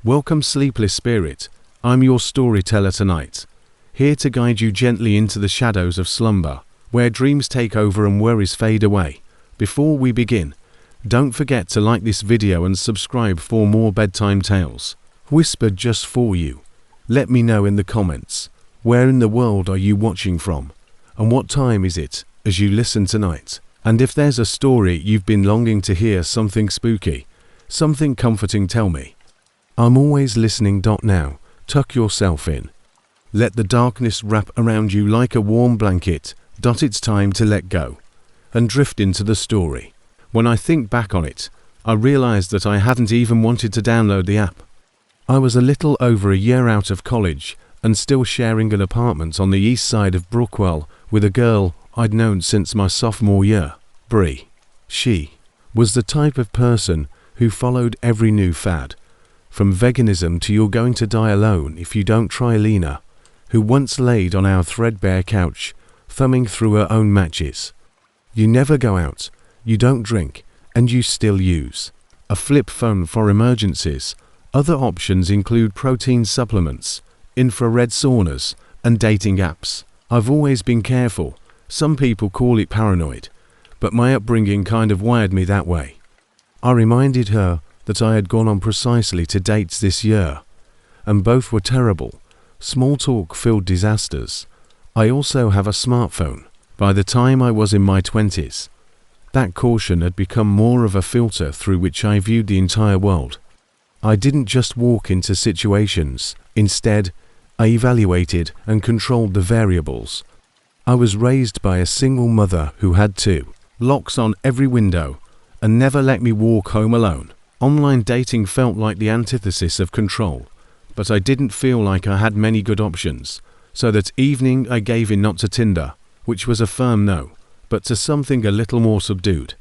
Welcome, sleepless spirit. I'm your storyteller tonight, here to guide you gently into the shadows of slumber, where dreams take over and worries fade away. Before we begin, don't forget to like this video and subscribe for more bedtime tales, whispered just for you. Let me know in the comments, where in the world are you watching from, and what time is it as you listen tonight? And if there's a story you've been longing to hear, something spooky, something comforting, tell me. I'm always listening. Now, tuck yourself in. Let the darkness wrap around you like a warm blanket. It's time to let go and drift into the story. When I think back on it, I realized that I hadn't even wanted to download the app. I was a little over a year out of college and still sharing an apartment on the east side of Brookwell with a girl I'd known since my sophomore year, Brie. She was the type of person who followed every new fad, from veganism to you're going to die alone if you don't try Lena, who once laid on our threadbare couch, thumbing through her own matches. You never go out, you don't drink, and you still use a flip phone for emergencies. Other options include protein supplements, infrared saunas, and dating apps. I've always been careful. Some people call it paranoid, but my upbringing kind of wired me that way. I reminded her that I had gone on precisely 2 dates this year, and both were terrible, small talk-filled disasters. I also have a smartphone. By the time I was in my 20s, that caution had become more of a filter through which I viewed the entire world. I didn't just walk into situations. Instead, I evaluated and controlled the variables. I was raised by a single mother who had 2 locks on every window and never let me walk home alone. Online dating felt like the antithesis of control, but I didn't feel like I had many good options. So that evening I gave in, not to Tinder, which was a firm no, but to something a little more subdued.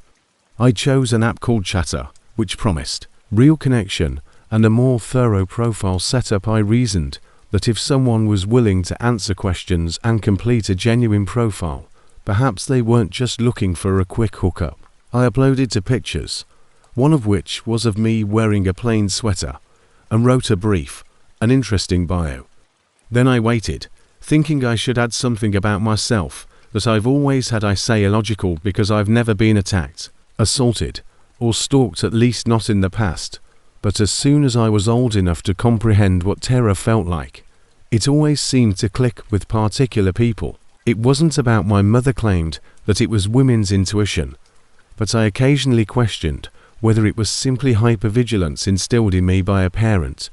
I chose an app called Chatter, which promised real connection and a more thorough profile setup. I reasoned that if someone was willing to answer questions and complete a genuine profile, perhaps they weren't just looking for a quick hookup. I uploaded 2 pictures, one of which was of me wearing a plain sweater, and wrote a brief, an interesting bio. Then I waited, thinking I should add something about myself that I've always had. I say illogical because I've never been attacked, assaulted, or stalked, at least not in the past. But as soon as I was old enough to comprehend what terror felt like, it always seemed to click with particular people. It wasn't about my mother claimed that it was women's intuition, but I occasionally questioned whether it was simply hypervigilance instilled in me by a parent.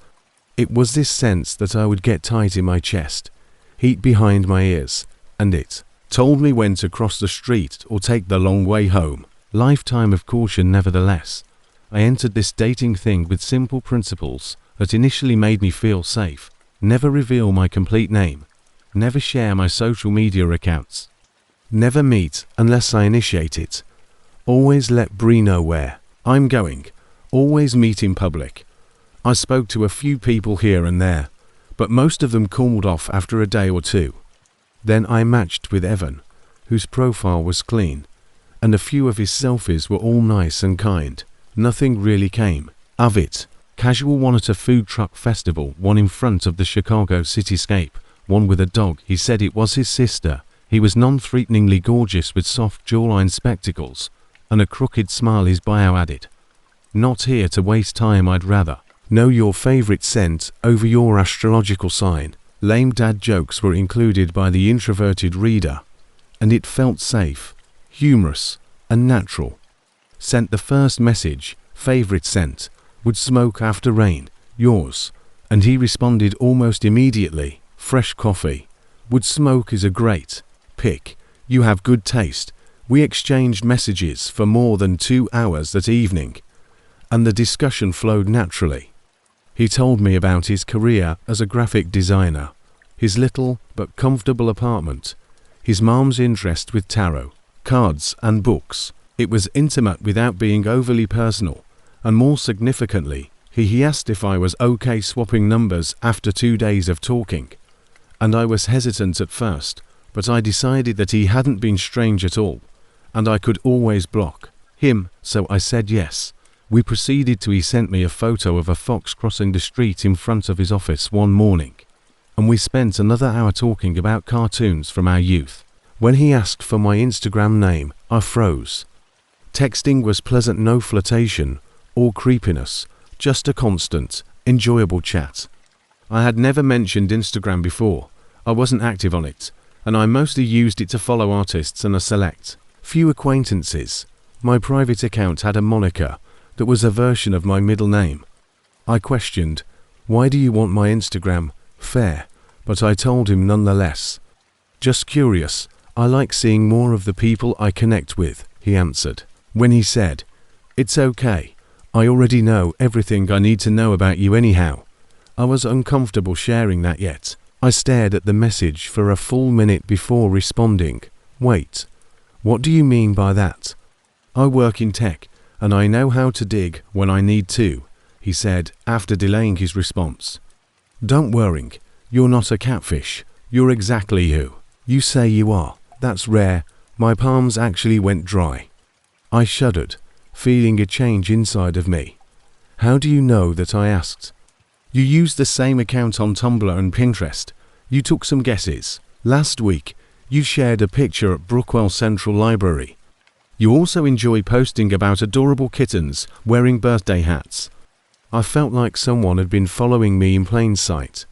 It was this sense that I would get tight in my chest, heat behind my ears, and it told me when to cross the street or take the long way home. Lifetime of caution nevertheless. I entered this dating thing with simple principles that initially made me feel safe. Never reveal my complete name. Never share my social media accounts. Never meet unless I initiate it. Always let Brie know where I'm going. Always meet in public. I spoke to a few people here and there, but most of them cooled off after a day or 2. Then I matched with Evan, whose profile was clean, and a few of his selfies were all nice and kind. Nothing really came of it. Casual one at a food truck festival, one in front of the Chicago cityscape, one with a dog. He said it was his sister. He was non-threateningly gorgeous with soft jawline spectacles and a crooked smile. His bio added, "Not here to waste time, I'd rather know your favorite scent over your astrological sign." Lame dad jokes were included by the introverted reader, and it felt safe, humorous, and natural. Sent the first message, favorite scent, would smoke after rain, yours, and he responded almost immediately, fresh coffee. Would smoke is a great pick, you have good taste. We exchanged messages for more than 2 hours that evening, and the discussion flowed naturally. He told me about his career as a graphic designer, his little but comfortable apartment, his mom's interest with tarot, cards and books. It was intimate without being overly personal, and more significantly, he asked if I was okay swapping numbers after 2 days of talking. And I was hesitant at first, but I decided that he hadn't been strange at all, and I could always block him, so I said yes. We proceeded to he sent me a photo of a fox crossing the street in front of his office one morning, and we spent another hour talking about cartoons from our youth. When he asked for my Instagram name, I froze. Texting was pleasant, no flirtation or creepiness, just a constant, enjoyable chat. I had never mentioned Instagram before. I wasn't active on it, and I mostly used it to follow artists and a select few acquaintances. My private account had a moniker that was a version of my middle name. I questioned, "Why do you want my Instagram? Fair," but I told him nonetheless. "Just curious, I like seeing more of the people I connect with," he answered. When he said, "It's okay, I already know everything I need to know about you anyhow," I was uncomfortable sharing that yet. I stared at the message for a full minute before responding. "Wait, what do you mean by that?" "I work in tech, and I know how to dig when I need to," he said after delaying his response. "Don't worry, you're not a catfish. You're exactly who you say you are. That's rare." My palms actually went dry. I shuddered, feeling a change inside of me. "How do you know that?" I asked. "You use the same account on Tumblr and Pinterest. You took some guesses. Last week, you shared a picture at Brookwell Central Library. You also enjoy posting about adorable kittens wearing birthday hats." I felt like someone had been following me in plain sight,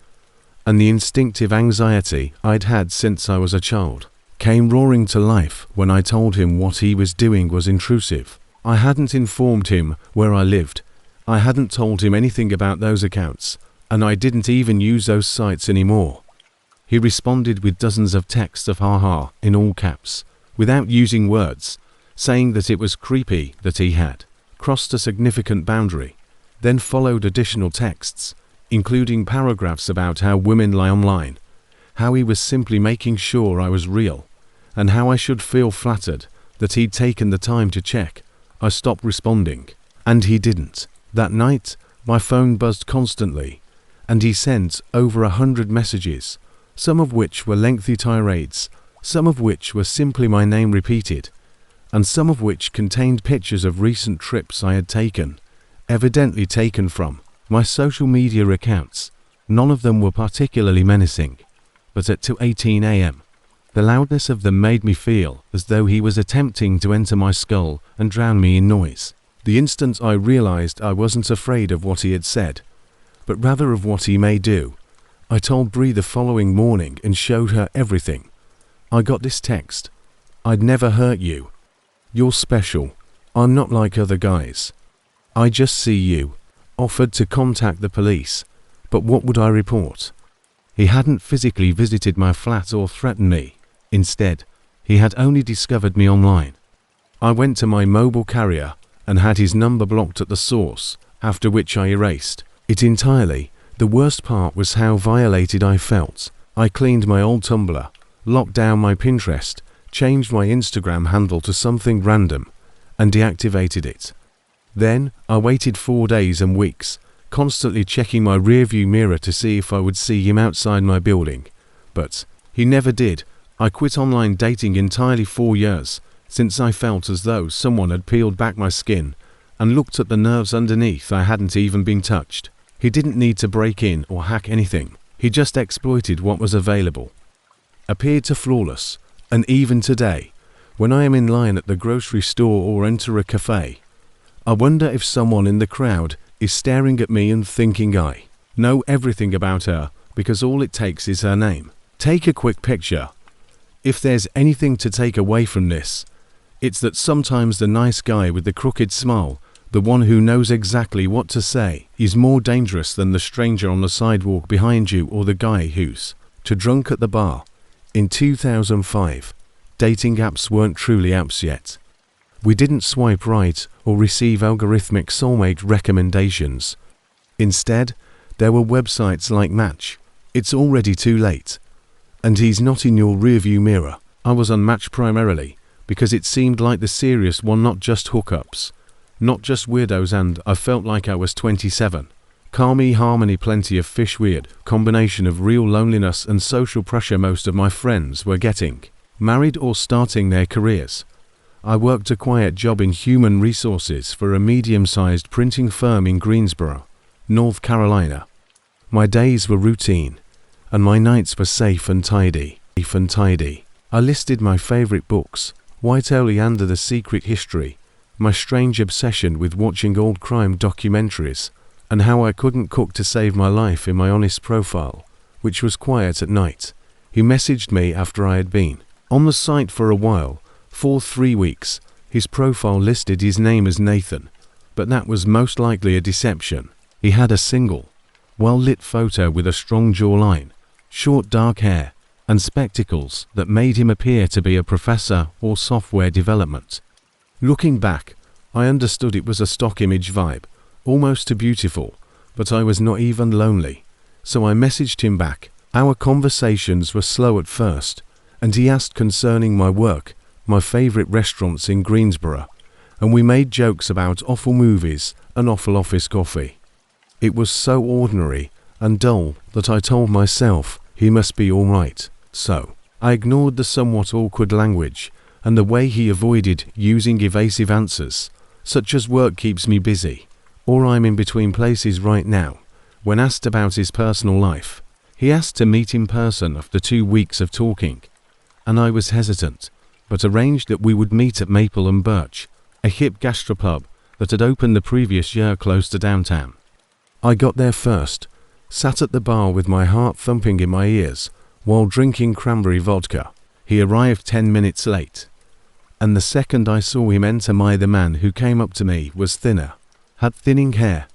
and the instinctive anxiety I'd had since I was a child came roaring to life when I told him what he was doing was intrusive. I hadn't informed him where I lived. I hadn't told him anything about those accounts, and I didn't even use those sites anymore. He responded with dozens of texts of "haha" in all caps, without using words, saying that it was creepy that he had crossed a significant boundary, then followed additional texts, including paragraphs about how women lie online, how he was simply making sure I was real, and how I should feel flattered that he'd taken the time to check. I stopped responding, and he didn't. That night, my phone buzzed constantly, and he sent over 100 messages, some of which were lengthy tirades, some of which were simply my name repeated, and some of which contained pictures of recent trips I had taken, evidently taken from my social media accounts. None of them were particularly menacing, but at 2:18 a.m., the loudness of them made me feel as though he was attempting to enter my skull and drown me in noise. The instant I realized I wasn't afraid of what he had said, but rather of what he may do, I told Bree the following morning and showed her everything. "I got this text. I'd never hurt you. You're special. I'm not like other guys. I just see you." Offered to contact the police, but what would I report? He hadn't physically visited my flat or threatened me. Instead, he had only discovered me online. I went to my mobile carrier and had his number blocked at the source, after which I erased it entirely. The worst part was how violated I felt. I cleaned my old Tumblr, locked down my Pinterest, changed my Instagram handle to something random, and deactivated it. Then, I waited 4 days and weeks, constantly checking my rearview mirror to see if I would see him outside my building. But he never did. I quit online dating entirely 4 years, since I felt as though someone had peeled back my skin and looked at the nerves underneath. I hadn't even been touched. He didn't need to break in or hack anything. He just exploited what was available. Appeared to flawless, and even today, when I am in line at the grocery store or enter a cafe, I wonder if someone in the crowd is staring at me and thinking I know everything about her because all it takes is her name. Take a quick picture. If there's anything to take away from this, it's that sometimes the nice guy with the crooked smile, the one who knows exactly what to say, is more dangerous than the stranger on the sidewalk behind you or the guy who's too drunk at the bar. In 2005, dating apps weren't truly apps yet. We didn't swipe right or receive algorithmic soulmate recommendations. Instead, there were websites like Match. It's already too late, and he's not in your rearview mirror. I was on Match primarily because it seemed like the serious one, not just hookups, not just weirdos, and I felt like I was 27. Calm harmony, plenty of fish, weird combination of real loneliness and social pressure. Most of my friends were getting married or starting their careers. I worked a quiet job in human resources for a medium-sized printing firm in Greensboro, North Carolina. My days were routine, and my nights were safe and tidy. I listed my favorite books, White Oleander: The Secret History, my strange obsession with watching old crime documentaries, and how I couldn't cook to save my life in my honest profile, which was quiet at night. He messaged me after I had been on the site for a while, for 3 weeks. His profile listed his name as Nathan, but that was most likely a deception. He had a single, well-lit photo with a strong jawline, short dark hair, and spectacles that made him appear to be a professor or software development. Looking back, I understood it was a stock image vibe, almost too beautiful, but I was not even lonely, so I messaged him back. Our conversations were slow at first, and he asked concerning my work, my favorite restaurants in Greensboro, and we made jokes about awful movies and awful office coffee. It was so ordinary and dull that I told myself he must be all right. So, I ignored the somewhat awkward language and the way he avoided using evasive answers, such as work keeps me busy, or I'm in between places right now. When asked about his personal life, he asked to meet in person after 2 weeks of talking, and I was hesitant, but arranged that we would meet at Maple and Birch, a hip gastropub that had opened the previous year close to downtown. I got there first, sat at the bar with my heart thumping in my ears while drinking cranberry vodka. He arrived 10 minutes late, and the second I saw him enter, the man who came up to me was thinner, had thinning hair,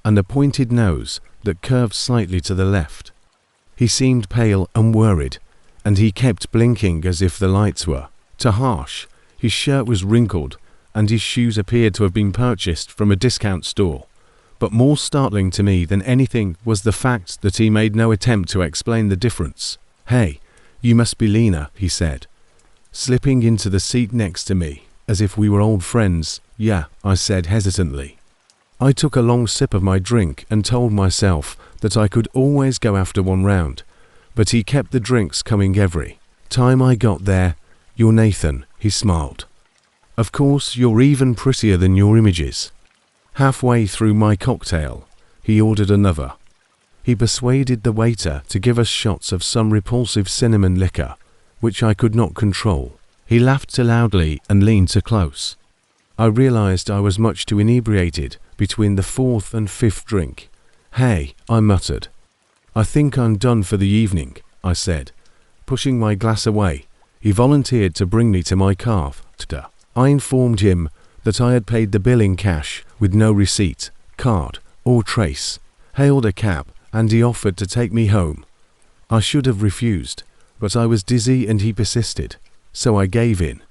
and a pointed nose that curved slightly to the left. He seemed pale and worried, and he kept blinking as if the lights were too harsh. His shirt was wrinkled, and his shoes appeared to have been purchased from a discount store. But more startling to me than anything was the fact that he made no attempt to explain the difference. "Hey, you must be Lena," he said, slipping into the seat next to me, as if we were old friends. "Yeah," I said hesitantly. I took a long sip of my drink and told myself that I could always go after one round, but he kept the drinks coming every time I got there. "You're Nathan," he smiled. "Of course, you're even prettier than your images." Halfway through my cocktail, he ordered another. He persuaded the waiter to give us shots of some repulsive cinnamon liquor, which I could not control. He laughed too loudly and leaned too close. I realized I was much too inebriated between the 4th and 5th drink. "Hey," I muttered. "I think I'm done for the evening," I said, pushing my glass away. He volunteered to bring me to my car. I informed him that I had paid the bill in cash with no receipt, card, or trace, hailed a cab, and he offered to take me home. I should have refused, but I was dizzy and he persisted, so I gave in.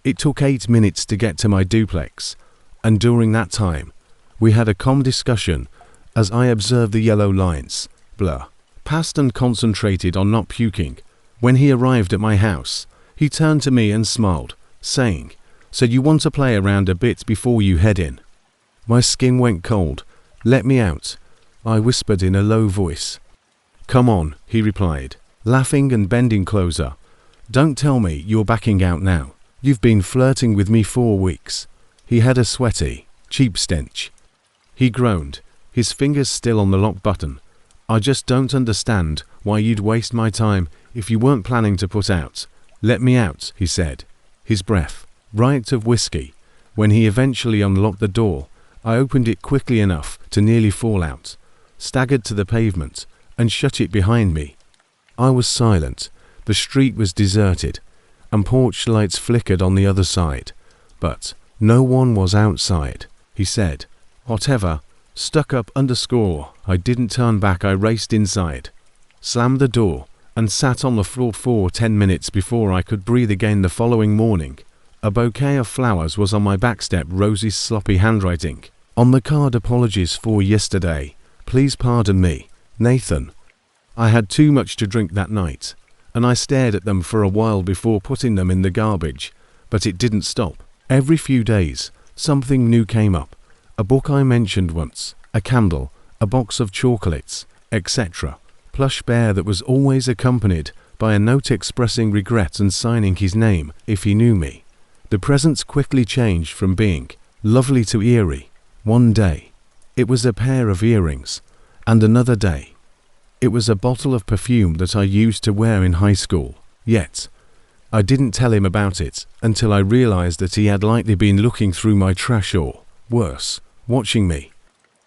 It took 8 minutes to get to my duplex, and during that time, we had a calm discussion as I observed the yellow lines blur past and concentrated on not puking. When he arrived at my house, he turned to me and smiled, saying, "So you want to play around a bit before you head in?" My skin went cold. "Let me out," I whispered in a low voice. "Come on," he replied, laughing and bending closer. "Don't tell me you're backing out now. You've been flirting with me 4 weeks. He had a sweaty, cheap stench. He groaned, his fingers still on the lock button. "I just don't understand why you'd waste my time if you weren't planning to put out." "Let me out," he said, his breath reeked of whiskey. When he eventually unlocked the door, I opened it quickly enough to nearly fall out, staggered to the pavement, and shut it behind me. I was silent. The street was deserted, and porch lights flickered on the other side, but no one was outside. He said, "Whatever, stuck up_." I didn't turn back. I raced inside, slammed the door, and sat on the floor for 10 minutes before I could breathe again. The following morning, a bouquet of flowers was on my back step. Rosie's sloppy handwriting on the card: "Apologies for yesterday. Please pardon me, Nathan." I had too much to drink that night, and I stared at them for a while before putting them in the garbage, but it didn't stop. Every few days, something new came up. A book I mentioned once, a candle, a box of chocolates, etc. Plush bear that was always accompanied by a note expressing regret and signing his name if he knew me. The presents quickly changed from being lovely to eerie. One day, it was a pair of earrings, and another day, it was a bottle of perfume that I used to wear in high school. Yet, I didn't tell him about it until I realized that he had likely been looking through my trash or, worse, watching me.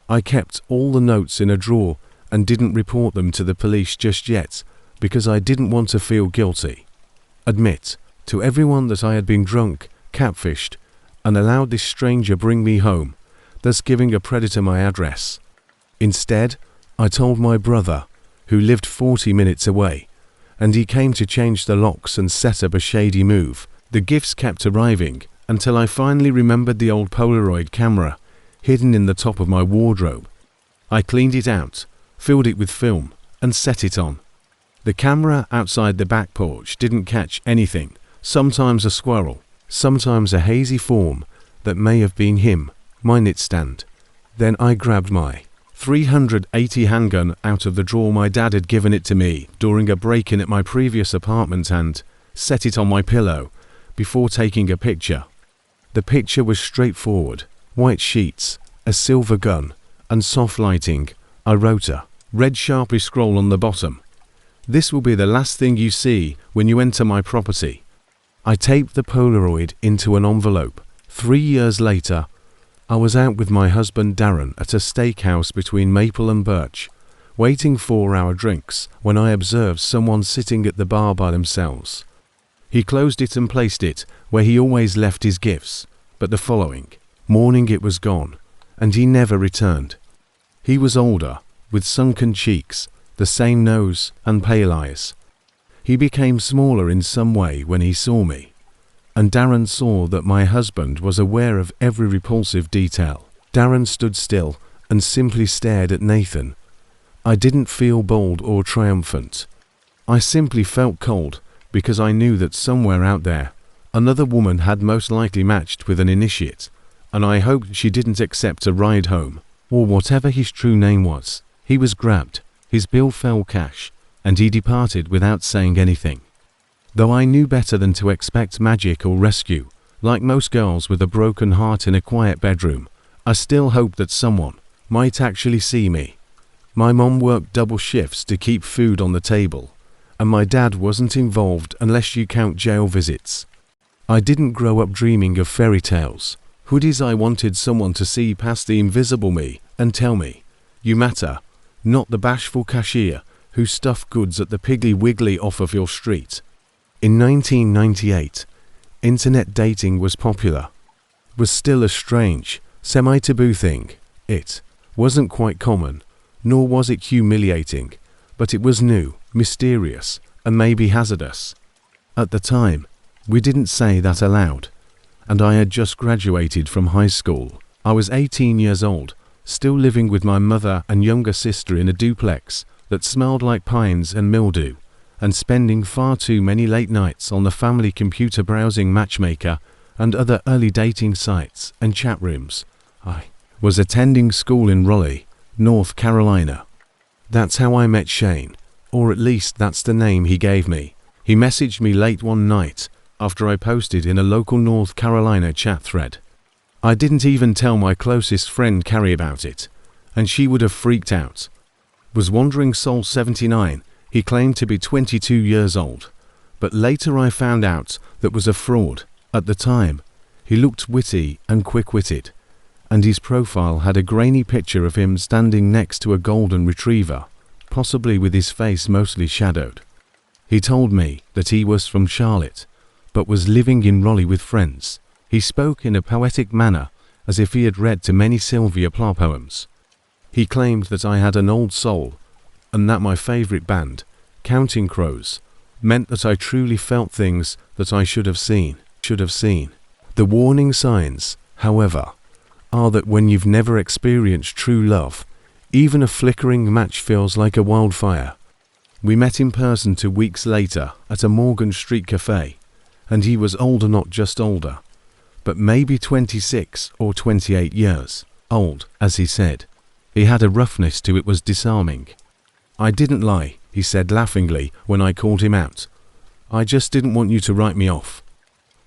I kept all the notes in a drawer and didn't report them to the police just yet because I didn't want to feel guilty. Admit to everyone that I had been drunk, catfished, and allowed this stranger bring me home, thus giving a predator my address. Instead, I told my brother, who lived 40 minutes away, and he came to change the locks and set up a shady move. The gifts kept arriving until I finally remembered the old Polaroid camera hidden in the top of my wardrobe. I cleaned it out, filled it with film, and set it on. The camera outside the back porch didn't catch anything, sometimes a squirrel, sometimes a hazy form that may have been him, my nightstand. Then I grabbed my .380 handgun out of the drawer my dad had given it to me during a break-in at my previous apartment and set it on my pillow before taking a picture. The picture was straightforward, white sheets, a silver gun, and soft lighting. I wrote a red Sharpie scroll on the bottom. This will be the last thing you see when you enter my property. I taped the Polaroid into an envelope. 3 years later, I was out with my husband Darren at a steakhouse between Maple and Birch, waiting for our drinks when I observed someone sitting at the bar by themselves. He closed it and placed it where he always left his gifts, but the following morning it was gone, and he never returned. He was older, with sunken cheeks, the same nose and pale eyes. He became smaller in some way when he saw me, and Darren saw that my husband was aware of every repulsive detail. Darren stood still and simply stared at Nathan. I didn't feel bold or triumphant. I simply felt cold because I knew that somewhere out there, another woman had most likely matched with an initiate, and I hoped she didn't accept a ride home, or whatever his true name was. He was grabbed, his bill fell cash, and he departed without saying anything. Though I knew better than to expect magic or rescue, like most girls with a broken heart in a quiet bedroom, I still hoped that someone might actually see me. My mom worked double shifts to keep food on the table, and my dad wasn't involved unless you count jail visits. I didn't grow up dreaming of fairy tales, hoodies. I wanted someone to see past the invisible me and tell me, "You matter," not the bashful cashier who stuffed goods at the Piggly Wiggly off of your street. In 1998, internet dating was popular. It was still a strange, semi-taboo thing. It wasn't quite common, nor was it humiliating, but it was new, mysterious, and maybe hazardous. At the time, we didn't say that aloud, and I had just graduated from high school. I was 18 years old, still living with my mother and younger sister in a duplex that smelled like pines and mildew, and spending far too many late nights on the family computer browsing Matchmaker and other early dating sites and chat rooms. I was attending school in Raleigh, North Carolina. That's how I met Shane, or at least that's the name he gave me. He messaged me late one night after I posted in a local North Carolina chat thread. I didn't even tell my closest friend Carrie about it, and she would have freaked out. Was Wandering Soul 79. He claimed to be 22 years old, but later I found out that was a fraud. At the time, he looked witty and quick-witted, and his profile had a grainy picture of him standing next to a golden retriever, possibly with his face mostly shadowed. He told me that he was from Charlotte, but was living in Raleigh with friends. He spoke in a poetic manner, as if he had read too many Sylvia Plath poems. He claimed that I had an old soul, and that my favorite band, Counting Crows, meant that I truly felt things that I should have seen. The warning signs, however, are that when you've never experienced true love, even a flickering match feels like a wildfire. We met in person 2 weeks later at a Morgan Street cafe, and he was older, not just older, but maybe 26 or 28 years old, as he said. He had a roughness to it was disarming. I didn't lie, he said laughingly when I called him out. I just didn't want you to write me off.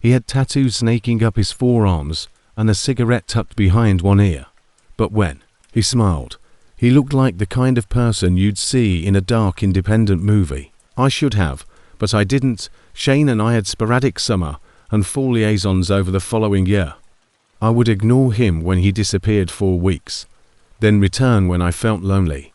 He had tattoos snaking up his forearms and a cigarette tucked behind one ear. But when he smiled, he looked like the kind of person you'd see in a dark independent movie. I should have, but I didn't. Shane and I had sporadic summer and fall liaisons over the following year. I would ignore him when he disappeared for weeks, then return when I felt lonely.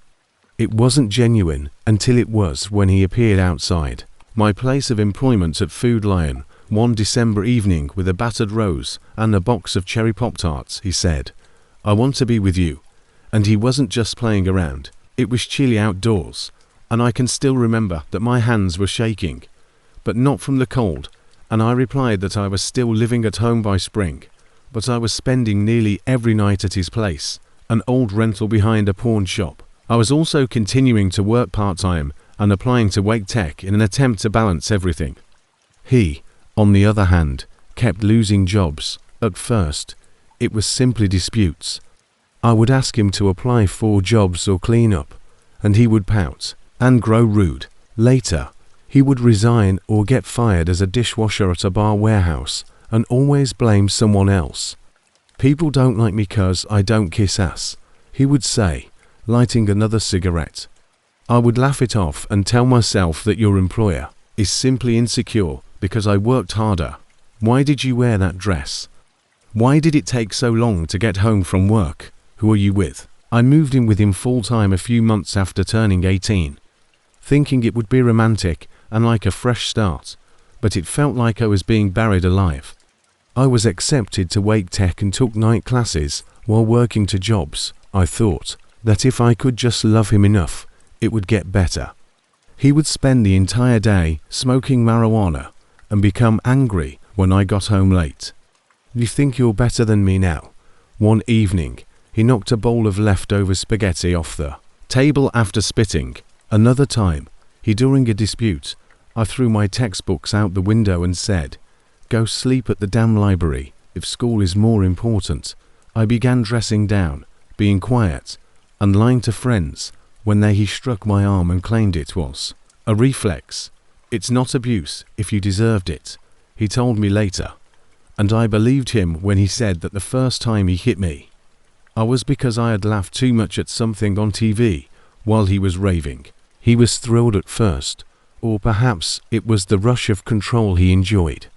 It wasn't genuine until it was when he appeared outside my place of employment at Food Lion one December evening with a battered rose and a box of cherry Pop-Tarts. He said, "I want to be with you." And he wasn't just playing around. It was chilly outdoors, and I can still remember that my hands were shaking, but not from the cold, and I replied that I was still living at home by spring, but I was spending nearly every night at his place, an old rental behind a pawn shop. I was also continuing to work part-time and applying to Wake Tech in an attempt to balance everything. He, on the other hand, kept losing jobs. At first, it was simply disputes. I would ask him to apply for jobs or clean up, and he would pout and grow rude. Later, he would resign or get fired as a dishwasher at a bar warehouse and always blame someone else. "People don't like me 'cause I don't kiss ass," he would say, lighting another cigarette. I would laugh it off and tell myself that your employer is simply insecure because I worked harder. Why did you wear that dress? Why did it take so long to get home from work? Who are you with? I moved in with him full-time a few months after turning 18, thinking it would be romantic and like a fresh start, but it felt like I was being buried alive. I was accepted to Wake Tech and took night classes while working 2 jobs. I thought that if I could just love him enough, it would get better. He would spend the entire day smoking marijuana and become angry when I got home late. "You think you're better than me now?" One evening, he knocked a bowl of leftover spaghetti off the table after spitting. Another time, during a dispute, I threw my textbooks out the window and said, "Go sleep at the damn library if school is more important." I began dressing down, being quiet, and lying to friends when he struck my arm and claimed it was a reflex. "It's not abuse if you deserved it," he told me later, and I believed him when he said that the first time he hit me, I was because I had laughed too much at something on TV while he was raving. He was thrilled at first, or perhaps it was the rush of control he enjoyed.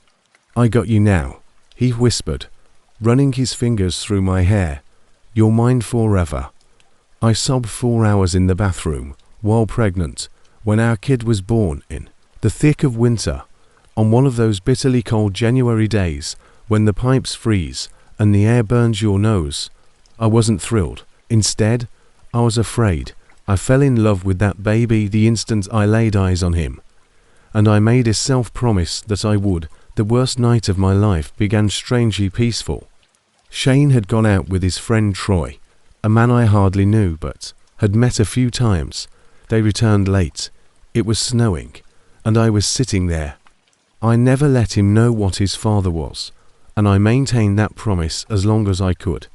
"I got you now," he whispered, running his fingers through my hair. "You're mine forever." I sobbed 4 hours in the bathroom while pregnant when our kid was born in the thick of winter, on one of those bitterly cold January days when the pipes freeze and the air burns your nose. I wasn't thrilled. Instead, I was afraid. I fell in love with that baby the instant I laid eyes on him, and I made a self-promise that I would. The worst night of my life began strangely peaceful. Shane had gone out with his friend Troy, a man I hardly knew but had met a few times. They returned late. It was snowing, and I was sitting there. I never let him know what his father was, and I maintained that promise as long as I could.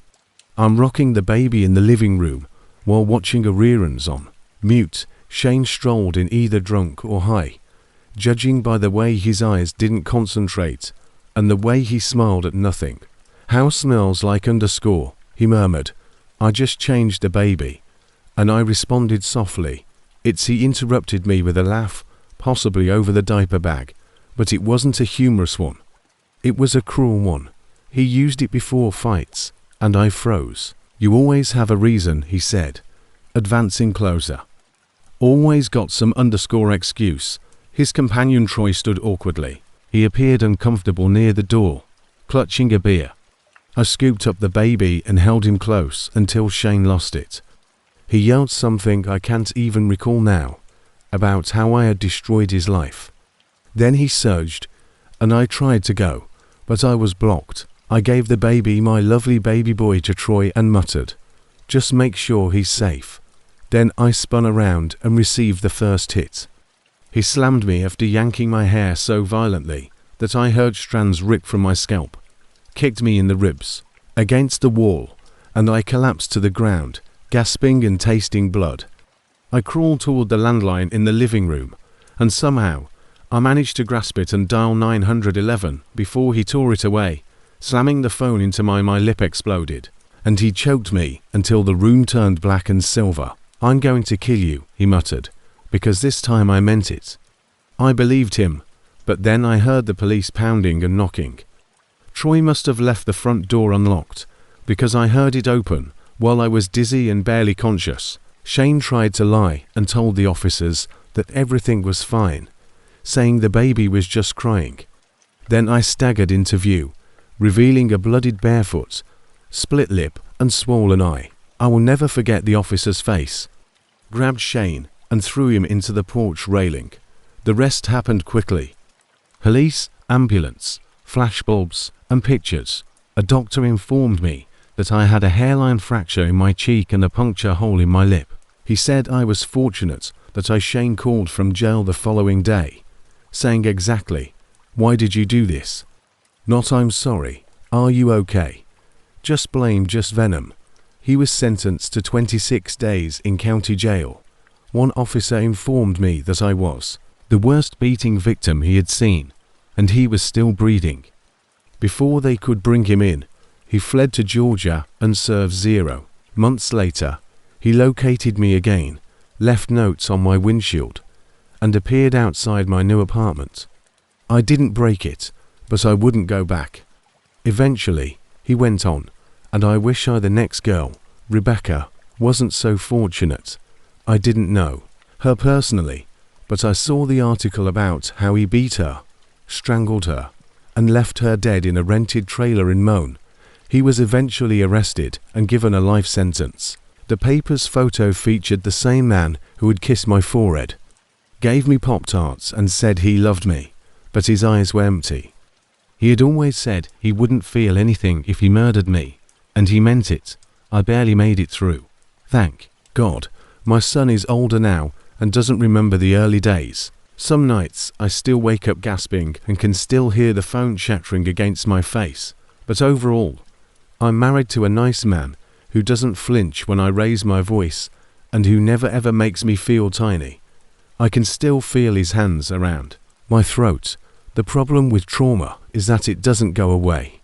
I'm rocking the baby in the living room while watching a reruns on mute. Shane strolled in either drunk or high, judging by the way his eyes didn't concentrate and the way he smiled at nothing. "House smells like underscore," he murmured. "I just changed the baby." And I responded softly. He interrupted me with a laugh, possibly over the diaper bag, but it wasn't a humorous one. It was a cruel one. He used it before fights, and I froze. "You always have a reason," he said, advancing closer. "Always got some underscore excuse." His companion Troy stood awkwardly. He appeared uncomfortable near the door, clutching a beer. I scooped up the baby and held him close until Shane lost it. He yelled something I can't even recall now, about how I had destroyed his life. Then he surged, and I tried to go, but I was blocked. I gave the baby, my lovely baby boy, to Troy and muttered, "Just make sure he's safe." Then I spun around and received the first hit. He slammed me after yanking my hair so violently that I heard strands rip from my scalp, kicked me in the ribs against the wall, and I collapsed to the ground, gasping and tasting blood. I crawled toward the landline in the living room, and somehow I managed to grasp it and dial 911 before he tore it away, slamming the phone into my lip exploded, and he choked me until the room turned black and silver. "I'm going to kill you," he muttered, because this time I meant it. I believed him, but then I heard the police pounding and knocking. Troy must have left the front door unlocked, because I heard it open while I was dizzy and barely conscious. Shane tried to lie and told the officers that everything was fine, saying the baby was just crying. Then I staggered into view, revealing a bloodied barefoot, split lip and swollen eye. I will never forget the officer's face. Grabbed Shane and threw him into the porch railing. The rest happened quickly. Police, ambulance, flashbulbs and pictures. A doctor informed me that I had a hairline fracture in my cheek and a puncture hole in my lip. He said I was fortunate that Shane called from jail the following day, saying exactly, "Why did you do this?" Not "I'm sorry, are you okay?" Just blame, just venom. He was sentenced to 26 days in county jail. One officer informed me that I was the worst beating victim he had seen, and he was still breathing. Before they could bring him in, he fled to Georgia and served 0 months later. He located me again, left notes on my windshield, and appeared outside my new apartment. I didn't break it, but I wouldn't go back. Eventually, he went on, and I wish the next girl, Rebecca, wasn't so fortunate. I didn't know her personally, but I saw the article about how he beat her, strangled her, and left her dead in a rented trailer in Moan. He was eventually arrested and given a life sentence. The paper's photo featured the same man who had kissed my forehead, gave me Pop-Tarts and said he loved me, but his eyes were empty. He had always said he wouldn't feel anything if he murdered me, and he meant it. I barely made it through. Thank God, my son is older now and doesn't remember the early days. Some nights I still wake up gasping and can still hear the phone shattering against my face, but overall, I'm married to a nice man who doesn't flinch when I raise my voice and who never ever makes me feel tiny. I can still feel his hands around my throat. The problem with trauma is that it doesn't go away.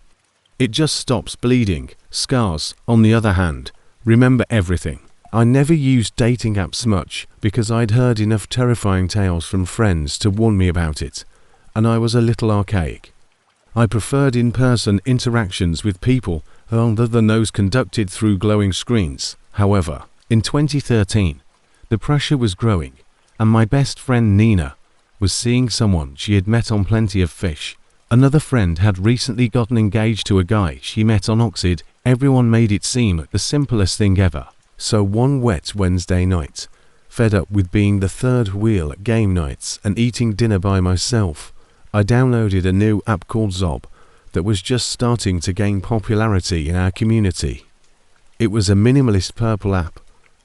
It just stops bleeding. Scars, on the other hand, remember everything. I never used dating apps much because I'd heard enough terrifying tales from friends to warn me about it, and I was a little archaic. I preferred in-person interactions with people other than those conducted through glowing screens. However, in 2013, the pressure was growing, and my best friend Nina was seeing someone she had met on Plenty of Fish. Another friend had recently gotten engaged to a guy she met on Oxid. Everyone made it seem like the simplest thing ever. So one wet Wednesday night, fed up with being the third wheel at game nights and eating dinner by myself, I downloaded a new app called Zob that was just starting to gain popularity in our community. It was a minimalist purple app,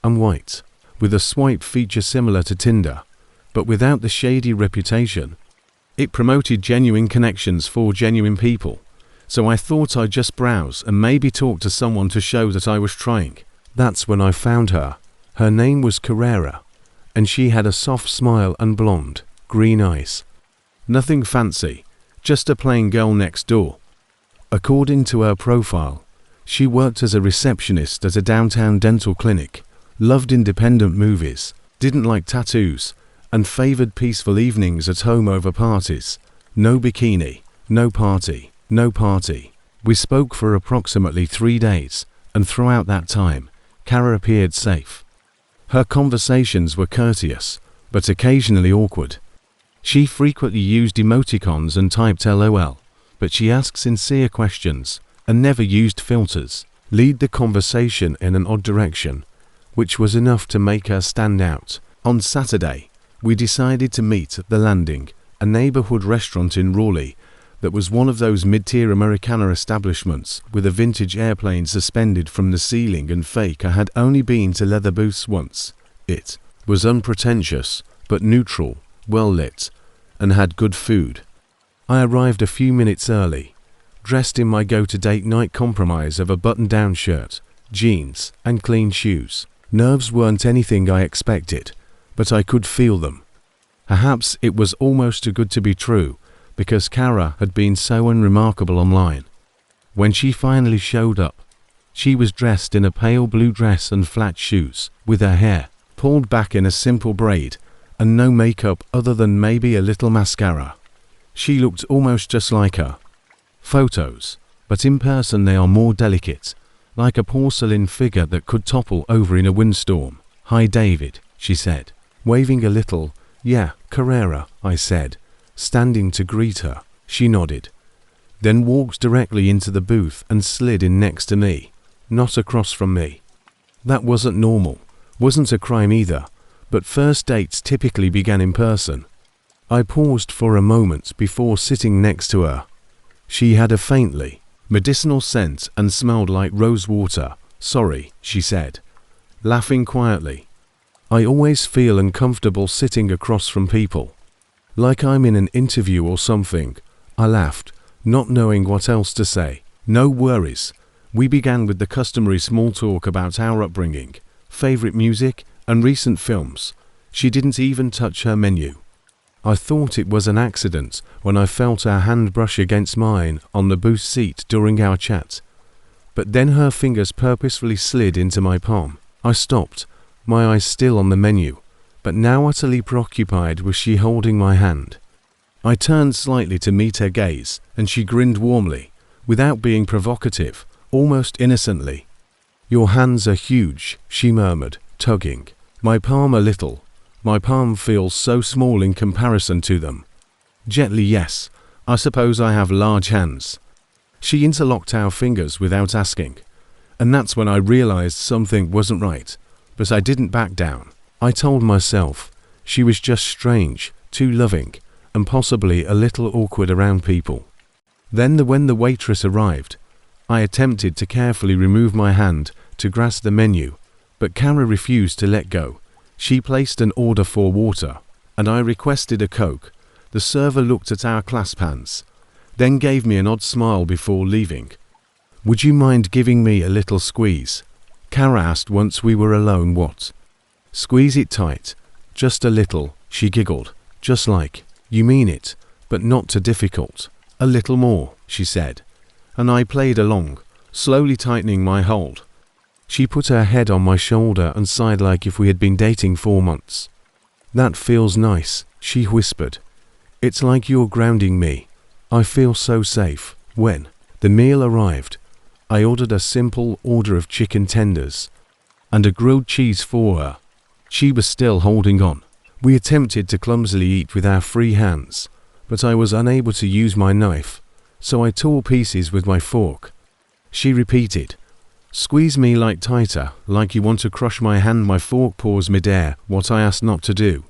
and white, with a swipe feature similar to Tinder, but without the shady reputation. It promoted genuine connections for genuine people, so I thought I'd just browse and maybe talk to someone to show that I was trying. That's when I found her. Her name was Carrera, and she had a soft smile and blonde, green eyes. Nothing fancy, just a plain girl next door. According to her profile, she worked as a receptionist at a downtown dental clinic, loved independent movies, didn't like tattoos, and favored peaceful evenings at home over parties. No bikini, no party, no party. We spoke for approximately 3 days, and throughout that time, Cara appeared safe. Her conversations were courteous, but occasionally awkward. She frequently used emoticons and typed LOL, but she asked sincere questions and never used filters. Lead the conversation in an odd direction, which was enough to make her stand out. On Saturday, we decided to meet at The Landing, a neighborhood restaurant in Raleigh that was one of those mid-tier Americana establishments with a vintage airplane suspended from the ceiling and fake. I had only been to leather booths once. It was unpretentious, but neutral, well lit, and had good food. I arrived a few minutes early, dressed in my go-to-date night compromise of a button-down shirt, jeans, and clean shoes. Nerves weren't anything I expected, but I could feel them. Perhaps it was almost too good to be true, because Kara had been so unremarkable online. When she finally showed up, she was dressed in a pale blue dress and flat shoes, with her hair pulled back in a simple braid, and no makeup other than maybe a little mascara. She looked almost just like her photos, but in person they are more delicate, like a porcelain figure that could topple over in a windstorm. "Hi David," she said, waving a little. "Yeah, Carrera," I said, standing to greet her. She nodded, then walked directly into the booth and slid in next to me, not across from me. That wasn't normal, wasn't a crime either, but first dates typically began in person. I paused for a moment before sitting next to her. She had a faintly medicinal scent and smelled like rose water. "Sorry," she said, laughing quietly. "I always feel uncomfortable sitting across from people, like I'm in an interview or something." I laughed, not knowing what else to say. "No worries." We began with the customary small talk about our upbringing, favorite music, and recent films. She didn't even touch her menu. I thought it was an accident when I felt her hand brush against mine on the booth seat during our chat. But then her fingers purposefully slid into my palm. I stopped, my eyes still on the menu, but now utterly preoccupied with she holding my hand. I turned slightly to meet her gaze, and she grinned warmly, without being provocative, almost innocently. "Your hands are huge," she murmured, tugging my palm a little. "My palm feels so small in comparison to them." Gently, "Yes, I suppose I have large hands." She interlocked our fingers without asking, and that's when I realized something wasn't right, but I didn't back down. I told myself she was just strange, too loving, and possibly a little awkward around people. Then when the waitress arrived, I attempted to carefully remove my hand to grasp the menu, but Kara refused to let go. She placed an order for water, and I requested a Coke. The server looked at our clasp hands, then gave me an odd smile before leaving. "Would you mind giving me a little squeeze?" Kara asked once we were alone. "What?" "Squeeze it tight. Just a little," she giggled. "Just like, you mean it, but not too difficult." "A little more," she said, and I played along, slowly tightening my hold. She put her head on my shoulder and sighed like if we had been dating 4 months. "That feels nice," she whispered. "It's like you're grounding me. I feel so safe." When the meal arrived, I ordered a simple order of chicken tenders and a grilled cheese for her. She was still holding on. We attempted to clumsily eat with our free hands, but I was unable to use my knife, so I tore pieces with my fork. She repeated, "Squeeze me like tighter, like you want to crush my hand." My fork paused midair, what I asked not to do.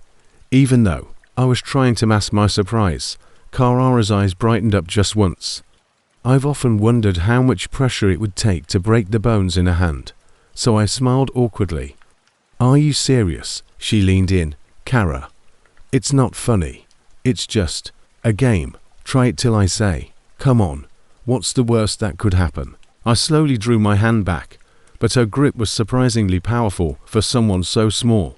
Even though I was trying to mask my surprise, Kara's eyes brightened up just once. I've often wondered how much pressure it would take to break the bones in a hand, so I smiled awkwardly. "Are you serious?" She leaned in. "Kara, it's not funny. It's just a game. Try it till I say. Come on, what's the worst that could happen?" I slowly drew my hand back, but her grip was surprisingly powerful for someone so small.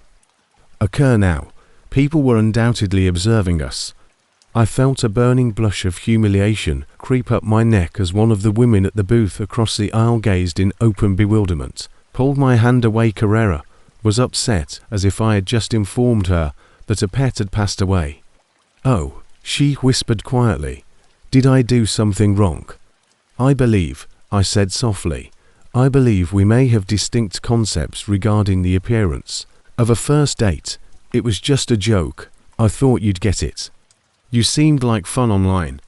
Occur now. People were undoubtedly observing us. I felt a burning blush of humiliation creep up my neck as one of the women at the booth across the aisle gazed in open bewilderment, pulled my hand away. Carrera was upset, as if I had just informed her that a pet had passed away. "Oh," she whispered quietly. "Did I do something wrong?" "I believe," I said softly, "I believe we may have distinct concepts regarding the appearance of a first date. It was just a joke. I thought you'd get it. You seemed like fun online."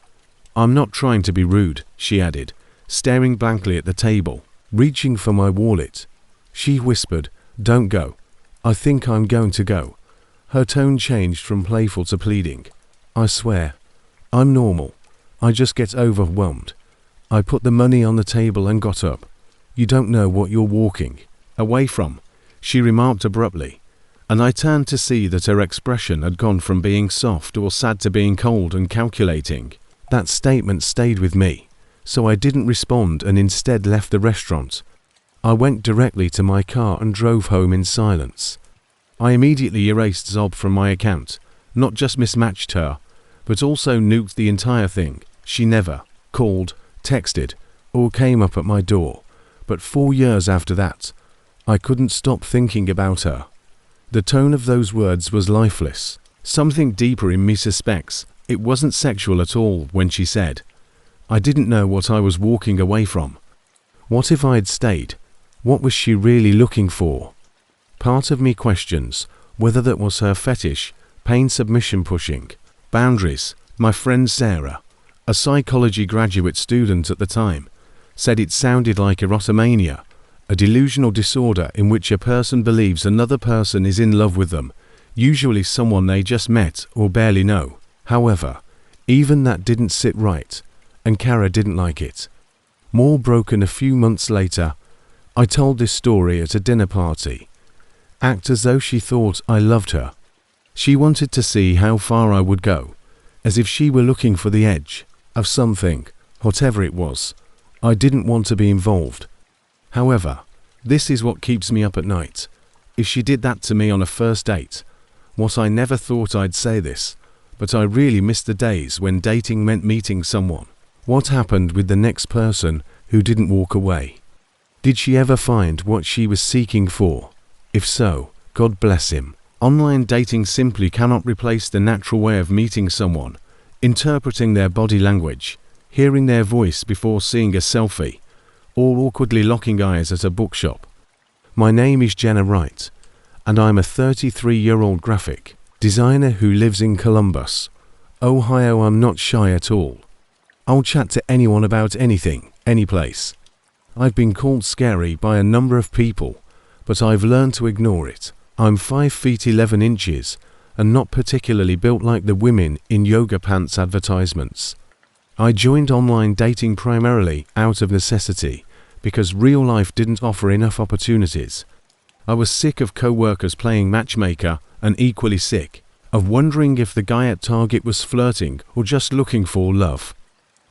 "I'm not trying to be rude," she added, staring blankly at the table. Reaching for my wallet, she whispered, "Don't go. I think I'm going to go." Her tone changed from playful to pleading. "I swear, I'm normal. I just get overwhelmed." I put the money on the table and got up. "You don't know what you're walking away from," she remarked abruptly, and I turned to see that her expression had gone from being soft or sad to being cold and calculating. That statement stayed with me, so I didn't respond and instead left the restaurant. I went directly to my car and drove home in silence. I immediately erased Zob from my account, not just mismatched her, but also nuked the entire thing. She never called, texted, or came up at my door. But 4 years after that, I couldn't stop thinking about her. The tone of those words was lifeless. Something deeper in me suspects it wasn't sexual at all when she said, I didn't know what I was walking away from. What if I'd stayed? What was she really looking for? Part of me questions whether that was her fetish, pain submission pushing, boundaries. My friend Sarah, a psychology graduate student at the time, said it sounded like erotomania, a delusional disorder in which a person believes another person is in love with them, usually someone they just met or barely know. However, even that didn't sit right, and Kara didn't like it. More broken a few months later, I told this story at a dinner party. Act as though she thought I loved her. She wanted to see how far I would go, as if she were looking for the edge of something, whatever it was. I didn't want to be involved. However, this is what keeps me up at night. If she did that to me on a first date, what I never thought I'd say this, but I really miss the days when dating meant meeting someone. What happened with the next person who didn't walk away? Did she ever find what she was seeking for? If so, God bless him. Online dating simply cannot replace the natural way of meeting someone, interpreting their body language, hearing their voice before seeing a selfie, or awkwardly locking eyes at a bookshop. My name is Jenna Wright, and I'm a 33-year-old graphic designer who lives in Columbus, Ohio. I'm not shy at all. I'll chat to anyone about anything, any place. I've been called scary by a number of people, but I've learned to ignore it. I'm 5 feet 11 inches and not particularly built like the women in yoga pants advertisements. I joined online dating primarily out of necessity because real life didn't offer enough opportunities. I was sick of co-workers playing matchmaker and equally sick of wondering if the guy at Target was flirting or just looking for love.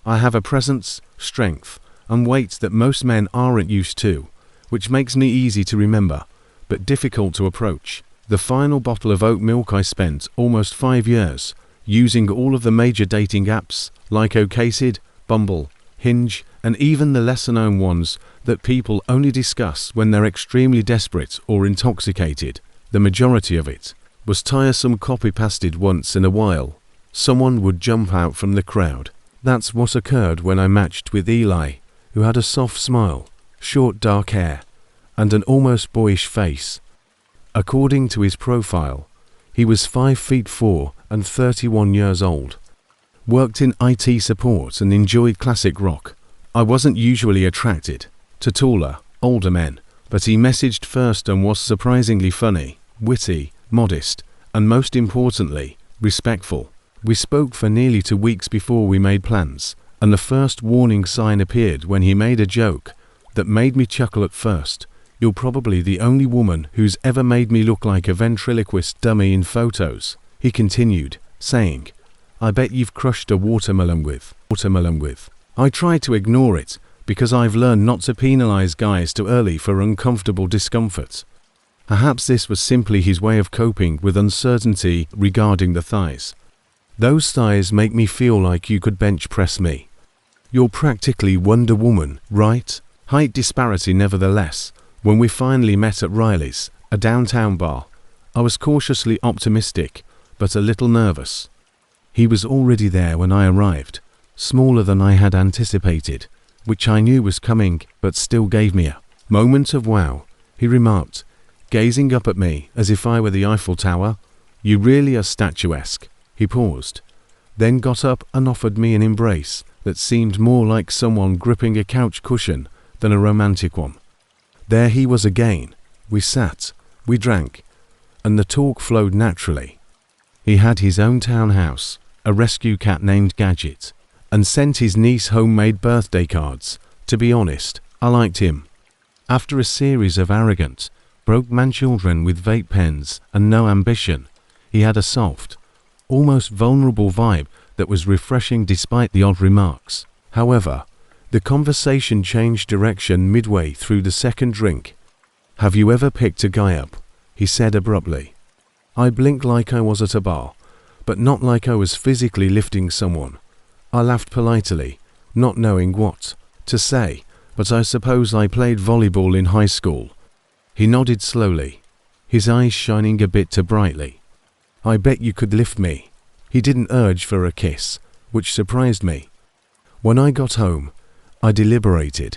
I have a presence, strength, and weight that most men aren't used to, which makes me easy to remember, but difficult to approach. The final bottle of oat milk I spent almost 5 years using all of the major dating apps like OkCupid, Bumble, Hinge, and even the lesser-known ones that people only discuss when they're extremely desperate or intoxicated. The majority of it was tiresome copy-pasted once in a while. Someone would jump out from the crowd. That's what occurred when I matched with Eli, who had a soft smile, short dark hair, and an almost boyish face. According to his profile, he was 5 feet 4 and 31 years old. Worked in IT support and enjoyed classic rock. I wasn't usually attracted to taller, older men, but he messaged first and was surprisingly funny, witty, modest, and most importantly, respectful. We spoke for nearly 2 weeks before we made plans, and the first warning sign appeared when he made a joke that made me chuckle at first. You're probably the only woman who's ever made me look like a ventriloquist dummy in photos, he continued, saying, I bet you've crushed a watermelon with. I tried to ignore it because I've learned not to penalize guys too early for uncomfortable discomfort. Perhaps this was simply his way of coping with uncertainty regarding the thighs. Those thighs make me feel like you could bench press me. You're practically Wonder Woman, right? Height disparity nevertheless. When we finally met at Riley's, a downtown bar, I was cautiously optimistic, but a little nervous. He was already there when I arrived, smaller than I had anticipated, which I knew was coming, but still gave me a moment of wow. He remarked, gazing up at me as if I were the Eiffel Tower. You really are statuesque. He paused, then got up and offered me an embrace that seemed more like someone gripping a couch cushion than a romantic one. There he was again. We sat, we drank, and the talk flowed naturally. He had his own townhouse, a rescue cat named Gadget, and sent his niece homemade birthday cards. To be honest, I liked him. After a series of arrogant, broke-man children with vape pens and no ambition, he had a soft, almost vulnerable vibe that was refreshing despite the odd remarks. However, the conversation changed direction midway through the second drink. Have you ever picked a guy up? He said abruptly. I blinked like I was at a bar, but not like I was physically lifting someone. I laughed politely, not knowing what to say, but I suppose I played volleyball in high school. He nodded slowly, his eyes shining a bit too brightly. I bet you could lift me. He didn't urge for a kiss, which surprised me. When I got home, I deliberated.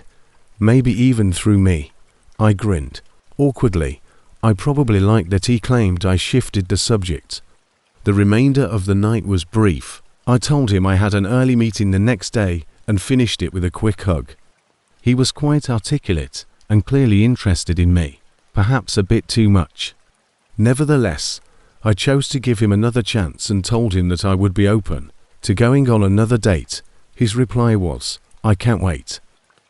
Maybe even through me. I grinned. Awkwardly, I probably liked that he claimed I shifted the subject. The remainder of the night was brief. I told him I had an early meeting the next day and finished it with a quick hug. He was quite articulate and clearly interested in me, perhaps a bit too much. Nevertheless, I chose to give him another chance and told him that I would be open to going on another date. His reply was, "I can't wait.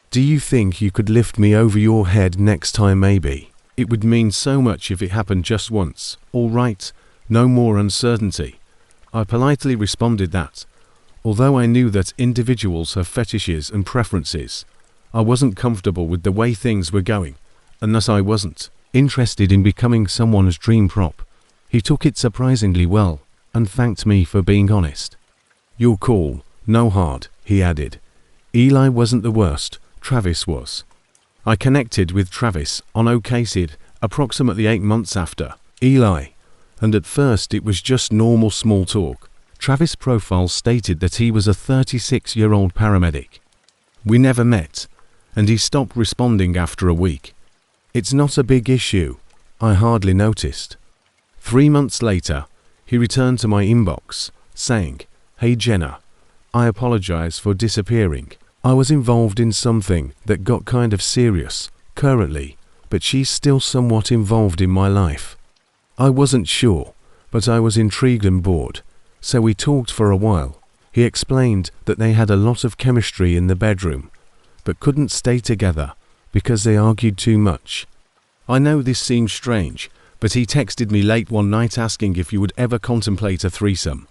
Do you think you could lift me over your head next time maybe? It would mean so much if it happened just once. All right, no more uncertainty." I politely responded that, although I knew that individuals have fetishes and preferences, I wasn't comfortable with the way things were going, and thus I wasn't interested in becoming someone's dream prop. He took it surprisingly well, and thanked me for being honest. "You're cool, no hard," he added. Eli wasn't the worst, Travis was. I connected with Travis on OkCupid approximately 8 months after Eli, and at first it was just normal small talk. Travis' profile stated that he was a 36-year-old paramedic. We never met, and he stopped responding after a week. It's not a big issue, I hardly noticed. 3 months later, he returned to my inbox, saying, "Hey Jenna, I apologize for disappearing. I was involved in something that got kind of serious, currently, but she's still somewhat involved in my life." I wasn't sure, but I was intrigued and bored, so we talked for a while. He explained that they had a lot of chemistry in the bedroom, but couldn't stay together because they argued too much. I know this seems strange, but he texted me late one night asking if you would ever contemplate a threesome.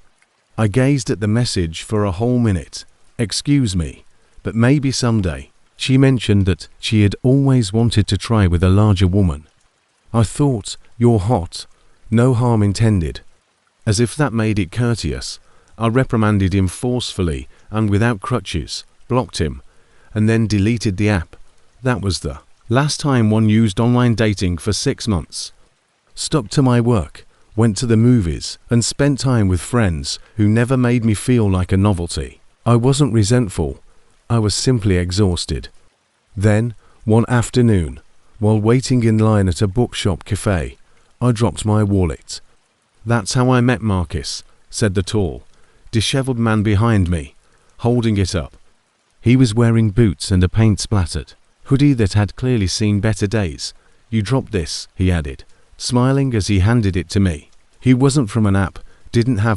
I gazed at the message for a whole minute. "Excuse me, but maybe someday." She mentioned that she had always wanted to try with a larger woman. I thought, "You're hot. No harm intended." As if that made it courteous, I reprimanded him forcefully and without crutches, blocked him, and then deleted the app. That was the last time one used online dating for 6 months. Stuck to my work, went to the movies, and spent time with friends who never made me feel like a novelty. I wasn't resentful, I was simply exhausted. Then, one afternoon, while waiting in line at a bookshop cafe, I dropped my wallet. "That's how I met Marcus," said the tall, disheveled man behind me, holding it up. He was wearing boots and a paint-splattered hoodie that had clearly seen better days. "You dropped this," he added, smiling as he handed it to me. He wasn't from an app,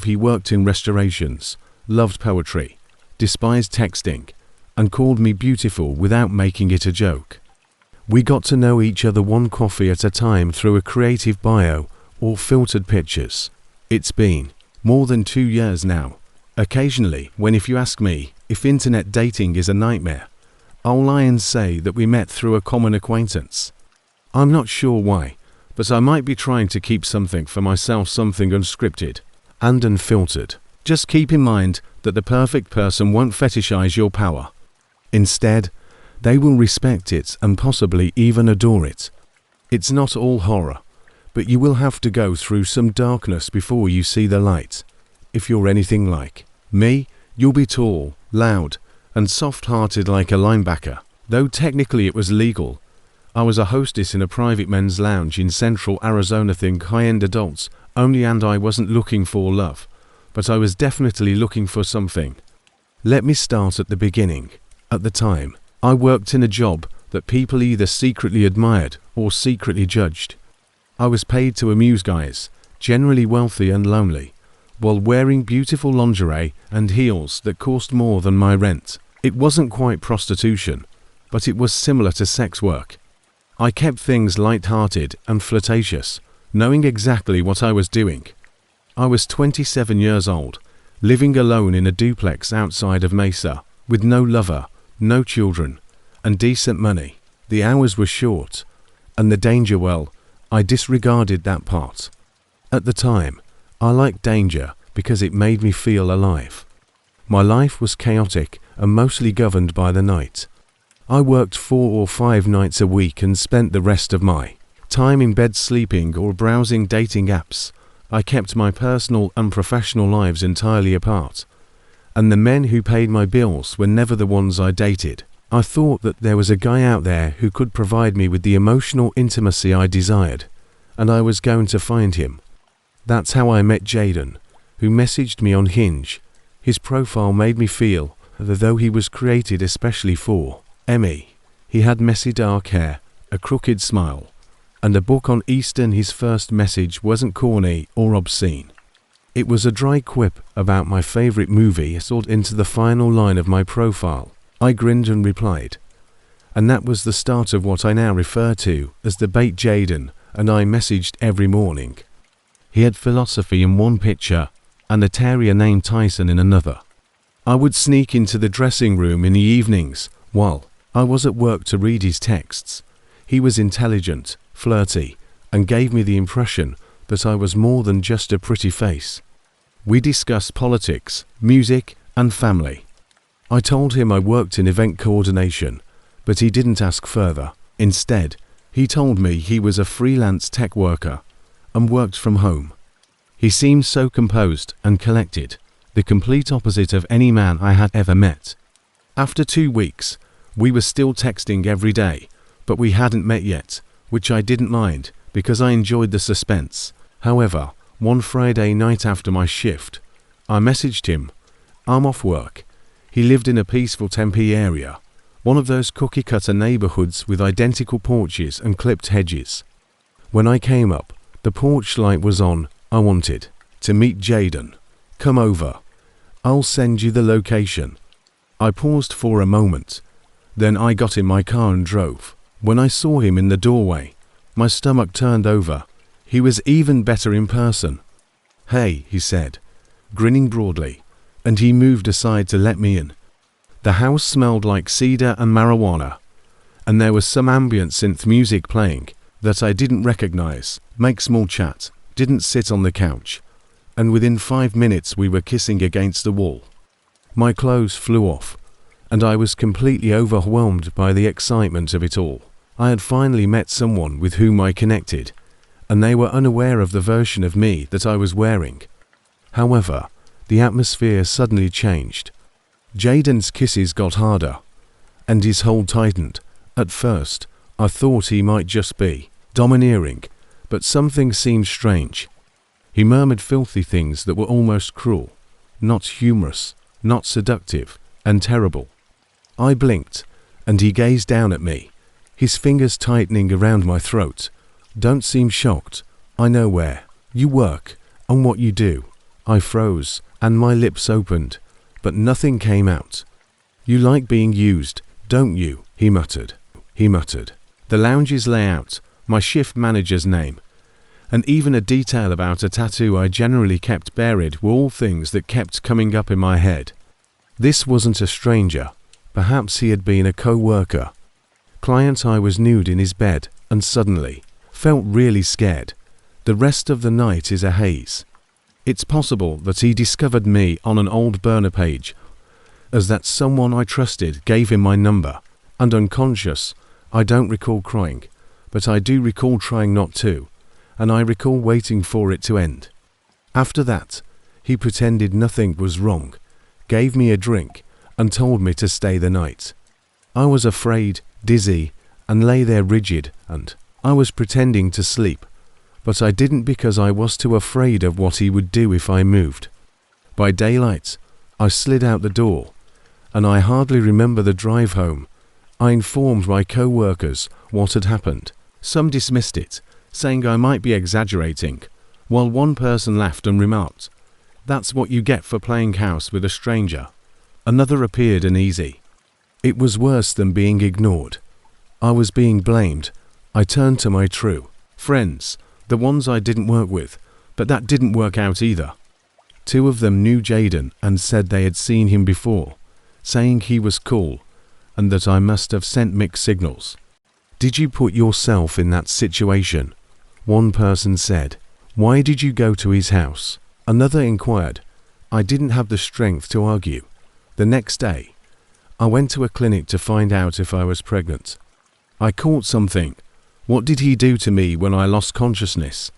he worked in restaurations, loved poetry, despised texting, and called me beautiful without making it a joke. We got to know each other one coffee at a time through a creative bio or filtered pictures. It's been more than 2 years now. Occasionally, if you ask me if internet dating is a nightmare, I'll lie and say that we met through a common acquaintance. I'm not sure why, but I might be trying to keep something for myself, something unscripted and unfiltered. Just keep in mind that the perfect person won't fetishize your power. Instead, they will respect it and possibly even adore it. It's not all horror, but you will have to go through some darkness before you see the light. If you're anything like me, you'll be tall, loud, and soft-hearted like a linebacker. Though technically it was legal. I was a hostess in a private men's lounge in central Arizona. Think high-end adults only, and I wasn't looking for love, but I was definitely looking for something. Let me start at the beginning. At the time, I worked in a job that people either secretly admired or secretly judged. I was paid to amuse guys, generally wealthy and lonely, while wearing beautiful lingerie and heels that cost more than my rent. It wasn't quite prostitution, but it was similar to sex work. I kept things light-hearted and flirtatious, knowing exactly what I was doing. I was 27 years old, living alone in a duplex outside of Mesa, with no lover, no children, and decent money. The hours were short, and the danger, well, I disregarded that part. At the time, I liked danger, because it made me feel alive. My life was chaotic and mostly governed by the night. I worked 4 or 5 nights a week and spent the rest of my time in bed sleeping or browsing dating apps. I kept my personal and professional lives entirely apart. And the men who paid my bills were never the ones I dated. I thought that there was a guy out there who could provide me with the emotional intimacy I desired, and I was going to find him. That's how I met Jaden, who messaged me on Hinge. His profile made me feel as though he was created especially for me. He had messy dark hair, a crooked smile, and a book on Eastern. His first message wasn't corny or obscene. It was a dry quip about my favorite movie sort into the final line of my profile. I grinned and replied. And that was the start of what I now refer to as the bait. Jaden and I messaged every morning. He had philosophy in one picture and a terrier named Tyson in another. I would sneak into the dressing room in the evenings while I was at work to read his texts. He was intelligent, flirty, and gave me the impression that I was more than just a pretty face. We discussed politics, music, and family. I told him I worked in event coordination, but he didn't ask further. Instead, he told me he was a freelance tech worker and worked from home. He seemed so composed and collected, the complete opposite of any man I had ever met. After 2 weeks, we were still texting every day, but we hadn't met yet, which I didn't mind because I enjoyed the suspense. However, one Friday night after my shift, I messaged him. I'm off work. He lived in a peaceful Tempe area, one of those cookie-cutter neighborhoods with identical porches and clipped hedges. When I came up, the porch light was on. I wanted to meet Jaden. Come over. I'll send you the location. I paused for a moment. Then I got in my car and drove. When I saw him in the doorway, my stomach turned over. He was even better in person. Hey, he said, grinning broadly, and he moved aside to let me in. The house smelled like cedar and marijuana, and there was some ambient synth music playing that I didn't recognize. Make small chat, didn't sit on the couch, and within 5 minutes we were kissing against the wall. My clothes flew off, and I was completely overwhelmed by the excitement of it all. I had finally met someone with whom I connected, and they were unaware of the version of me that I was wearing. However, the atmosphere suddenly changed. Jaden's kisses got harder, and his hold tightened. At first, I thought he might just be domineering, but something seemed strange. He murmured filthy things that were almost cruel, not humorous, not seductive, and terrible. I blinked, and he gazed down at me, his fingers tightening around my throat. Don't seem shocked. I know where you work and what you do. I froze, and my lips opened, but nothing came out. You like being used, don't you? He muttered. The lounge's layout, my shift manager's name, and even a detail about a tattoo I generally kept buried were all things that kept coming up in my head. This wasn't a stranger. Perhaps he had been a co-worker. Client. I was nude in his bed and suddenly felt really scared. The rest of the night is a haze. It's possible that he discovered me on an old burner page, as that someone I trusted gave him my number, and unconscious, I don't recall crying, but I do recall trying not to, and I recall waiting for it to end. After that, he pretended nothing was wrong, gave me a drink, and told me to stay the night. I was afraid, dizzy, and lay there rigid, and I was pretending to sleep, but I didn't because I was too afraid of what he would do if I moved. By daylight, I slid out the door, and I hardly remember the drive home. I informed my co-workers what had happened. Some dismissed it, saying I might be exaggerating, while one person laughed and remarked, "That's what you get for playing house with a stranger." Another appeared uneasy. It was worse than being ignored. I was being blamed. I turned to my true friends, the ones I didn't work with, but that didn't work out either. 2 of them knew Jaden and said they had seen him before, saying he was cool and that I must have sent mixed signals. "Did you put yourself in that situation?" one person said. "Why did you go to his house?" Another inquired. I didn't have the strength to argue. The next day, I went to a clinic to find out if I was pregnant. I caught something. What did he do to me when I lost consciousness?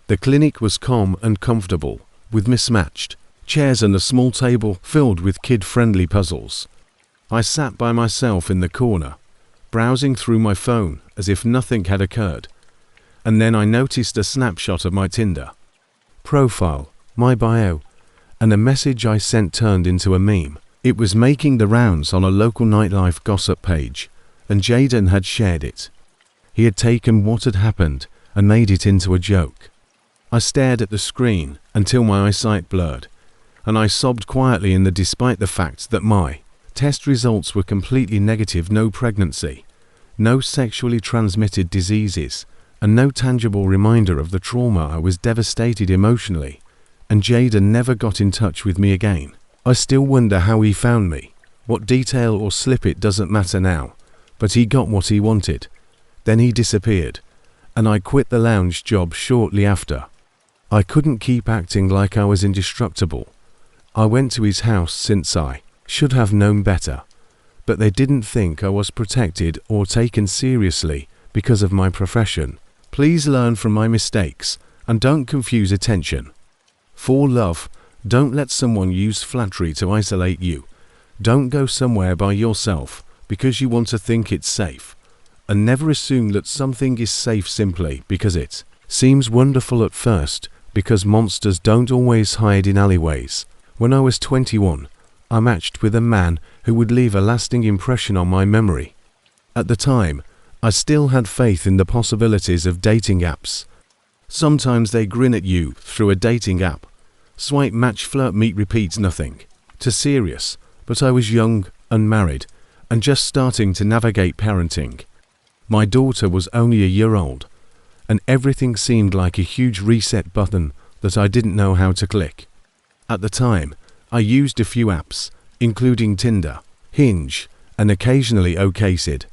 The clinic was calm and comfortable, with mismatched chairs and a small table filled with kid-friendly puzzles. I sat by myself in the corner, browsing through my phone as if nothing had occurred. And then I noticed a snapshot of my Tinder profile, my bio, and a message I sent turned into a meme. It was making the rounds on a local nightlife gossip page, and Jaden had shared it. He had taken what had happened and made it into a joke. I stared at the screen until my eyesight blurred, and I sobbed quietly despite the fact that my test results were completely negative: no pregnancy, no sexually transmitted diseases, and no tangible reminder of the trauma. I was devastated emotionally, and Jaden never got in touch with me again. I still wonder how he found me. What detail or slip, it doesn't matter now, but he got what he wanted. Then he disappeared, and I quit the lounge job shortly after. I couldn't keep acting like I was indestructible. I went to his house since I should have known better, but they didn't think I was protected or taken seriously because of my profession. Please learn from my mistakes and don't confuse attention. For love, don't let someone use flattery to isolate you. Don't go somewhere by yourself because you want to think it's safe. And never assume that something is safe simply because it seems wonderful at first, because monsters don't always hide in alleyways. When I was 21, I matched with a man who would leave a lasting impression on my memory. At the time, I still had faith in the possibilities of dating apps. Sometimes they grin at you through a dating app. Swipe, match, flirt, meet, repeat, nothing too serious, but I was young, unmarried, and just starting to navigate parenting. My daughter was only a year old, and everything seemed like a huge reset button that I didn't know how to click. At the time, I used a few apps, including Tinder, Hinge, and occasionally OkCupid.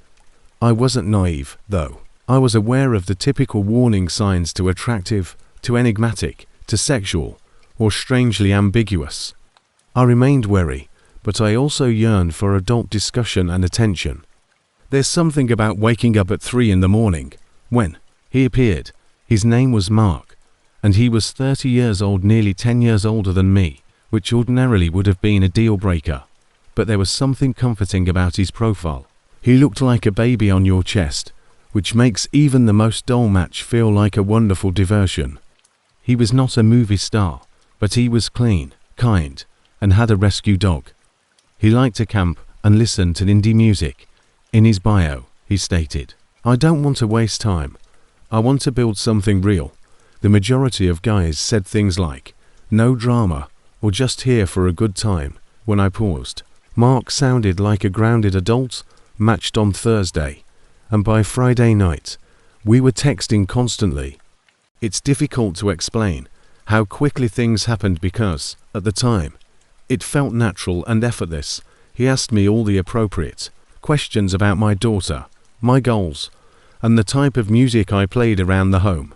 I wasn't naive, though. I was aware of the typical warning signs: too attractive, too enigmatic, too sexual, or strangely ambiguous. I remained wary, but I also yearned for adult discussion and attention. There's something about waking up at 3 in the morning. When he appeared, his name was Mark, and he was 30 years old, nearly 10 years older than me, which ordinarily would have been a deal breaker. But there was something comforting about his profile. He looked like a baby on your chest, which makes even the most dull match feel like a wonderful diversion. He was not a movie star, but he was clean, kind, and had a rescue dog. He liked to camp and listen to indie music. In his bio, he stated, "I don't want to waste time. I want to build something real." The majority of guys said things like, "No drama," or "just here for a good time." When I paused, Mark sounded like a grounded adult. Matched on Thursday, and by Friday night, we were texting constantly. It's difficult to explain how quickly things happened because, at the time, it felt natural and effortless. He asked me all the appropriate questions about my daughter, my goals, and the type of music I played around the home.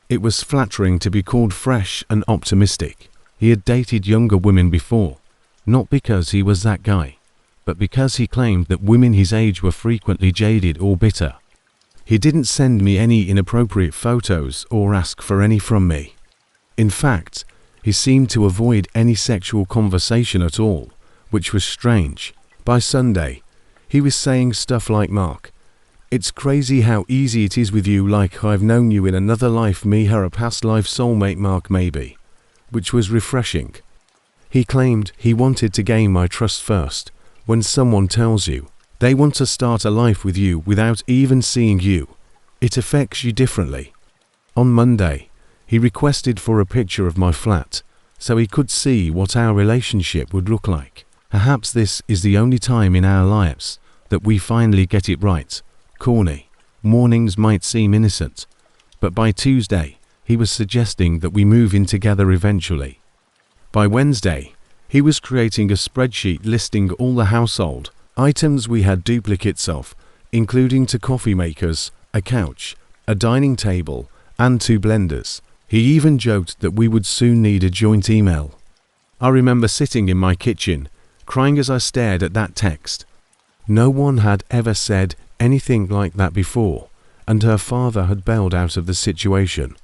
It was flattering to be called fresh and optimistic. He had dated younger women before, not because he was that guy, but because he claimed that women his age were frequently jaded or bitter. He didn't send me any inappropriate photos or ask for any from me. In fact, he seemed to avoid any sexual conversation at all, which was strange. By Sunday, he was saying stuff like, "Mark, it's crazy how easy it is with you, like I've known you in another life, me, her, a past life soulmate, Mark, maybe," which was refreshing. He claimed he wanted to gain my trust first. When someone tells you they want to start a life with you without even seeing you, it affects you differently. On Monday, he requested for a picture of my flat so he could see what our relationship would look like. Perhaps this is the only time in our lives that we finally get it right. Corny. Mornings might seem innocent, but by Tuesday, he was suggesting that we move in together eventually. By Wednesday, he was creating a spreadsheet listing all the household items we had duplicates of, including two coffee makers, a couch, a dining table, and 2 blenders. He even joked that we would soon need a joint email. I remember sitting in my kitchen, crying as I stared at that text. No one had ever said anything like that before, and her father had bailed out of the situation.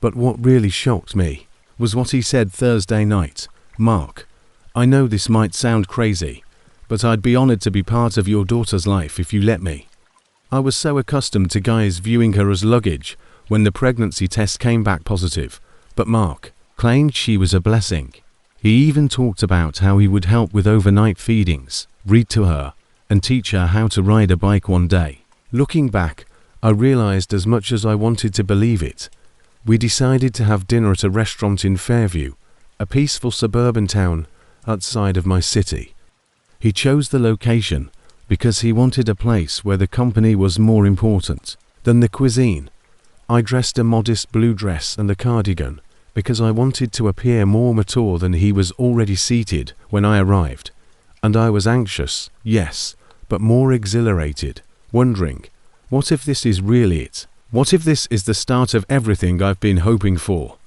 But what really shocked me was what he said Thursday night. "Mark, I know this might sound crazy, but I'd be honored to be part of your daughter's life if you let me." I was so accustomed to guys viewing her as luggage when the pregnancy test came back positive, but Mark claimed she was a blessing. He even talked about how he would help with overnight feedings, read to her, and teach her how to ride a bike one day. Looking back, I realized as much as I wanted to believe it, we decided to have dinner at a restaurant in Fairview, a peaceful suburban town outside of my city. He chose the location because he wanted a place where the company was more important than the cuisine. I dressed a modest blue dress and a cardigan because I wanted to appear more mature than he was already seated when I arrived. And I was anxious, yes, but more exhilarated, wondering, what if this is really it? What if this is the start of everything I've been hoping for?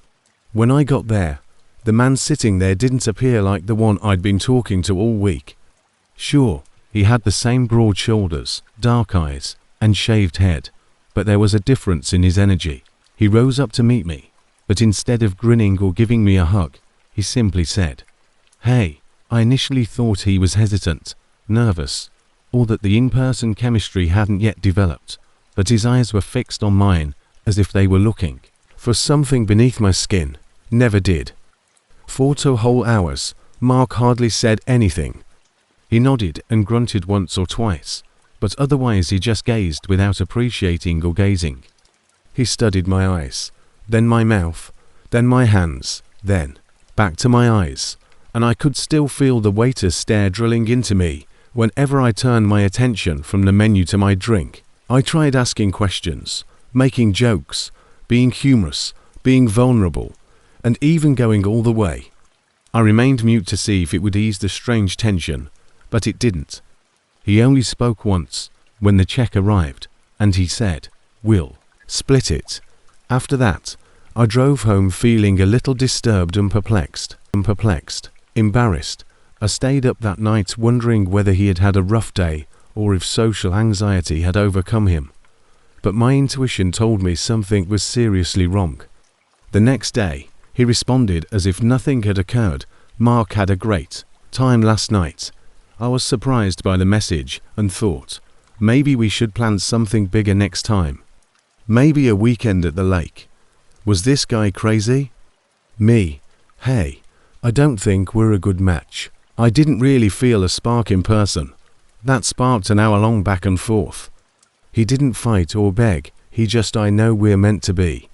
When I got there, the man sitting there didn't appear like the one I'd been talking to all week. Sure, he had the same broad shoulders, dark eyes, and shaved head, but there was a difference in his energy. He rose up to meet me, but instead of grinning or giving me a hug, he simply said, "Hey." I initially thought he was hesitant, nervous, or that the in-person chemistry hadn't yet developed, but his eyes were fixed on mine as if they were looking for something beneath my skin. Never did. For 2 whole hours, Mark hardly said anything. He nodded and grunted once or twice, but otherwise he just gazed without appreciating or gazing. He studied my eyes, then my mouth, then my hands, then back to my eyes, and I could still feel the waiter's stare drilling into me whenever I turned my attention from the menu to my drink. I tried asking questions, making jokes, being humorous, being vulnerable, and even going all the way. I remained mute to see if it would ease the strange tension, but it didn't. He only spoke once, when the check arrived, and he said, "We'll split it." After that, I drove home feeling a little disturbed and perplexed. Embarrassed. I stayed up that night wondering whether he had had a rough day or if social anxiety had overcome him. But my intuition told me something was seriously wrong. The next day, he responded as if nothing had occurred. "Mark had a great time last night." I was surprised by the message and thought, maybe we should plan something bigger next time. Maybe a weekend at the lake. Was this guy crazy? Me? Hey, I don't think we're a good match. I didn't really feel a spark in person. That sparked an hour-long back and forth. He didn't fight or beg, he just "I know we're meant to be."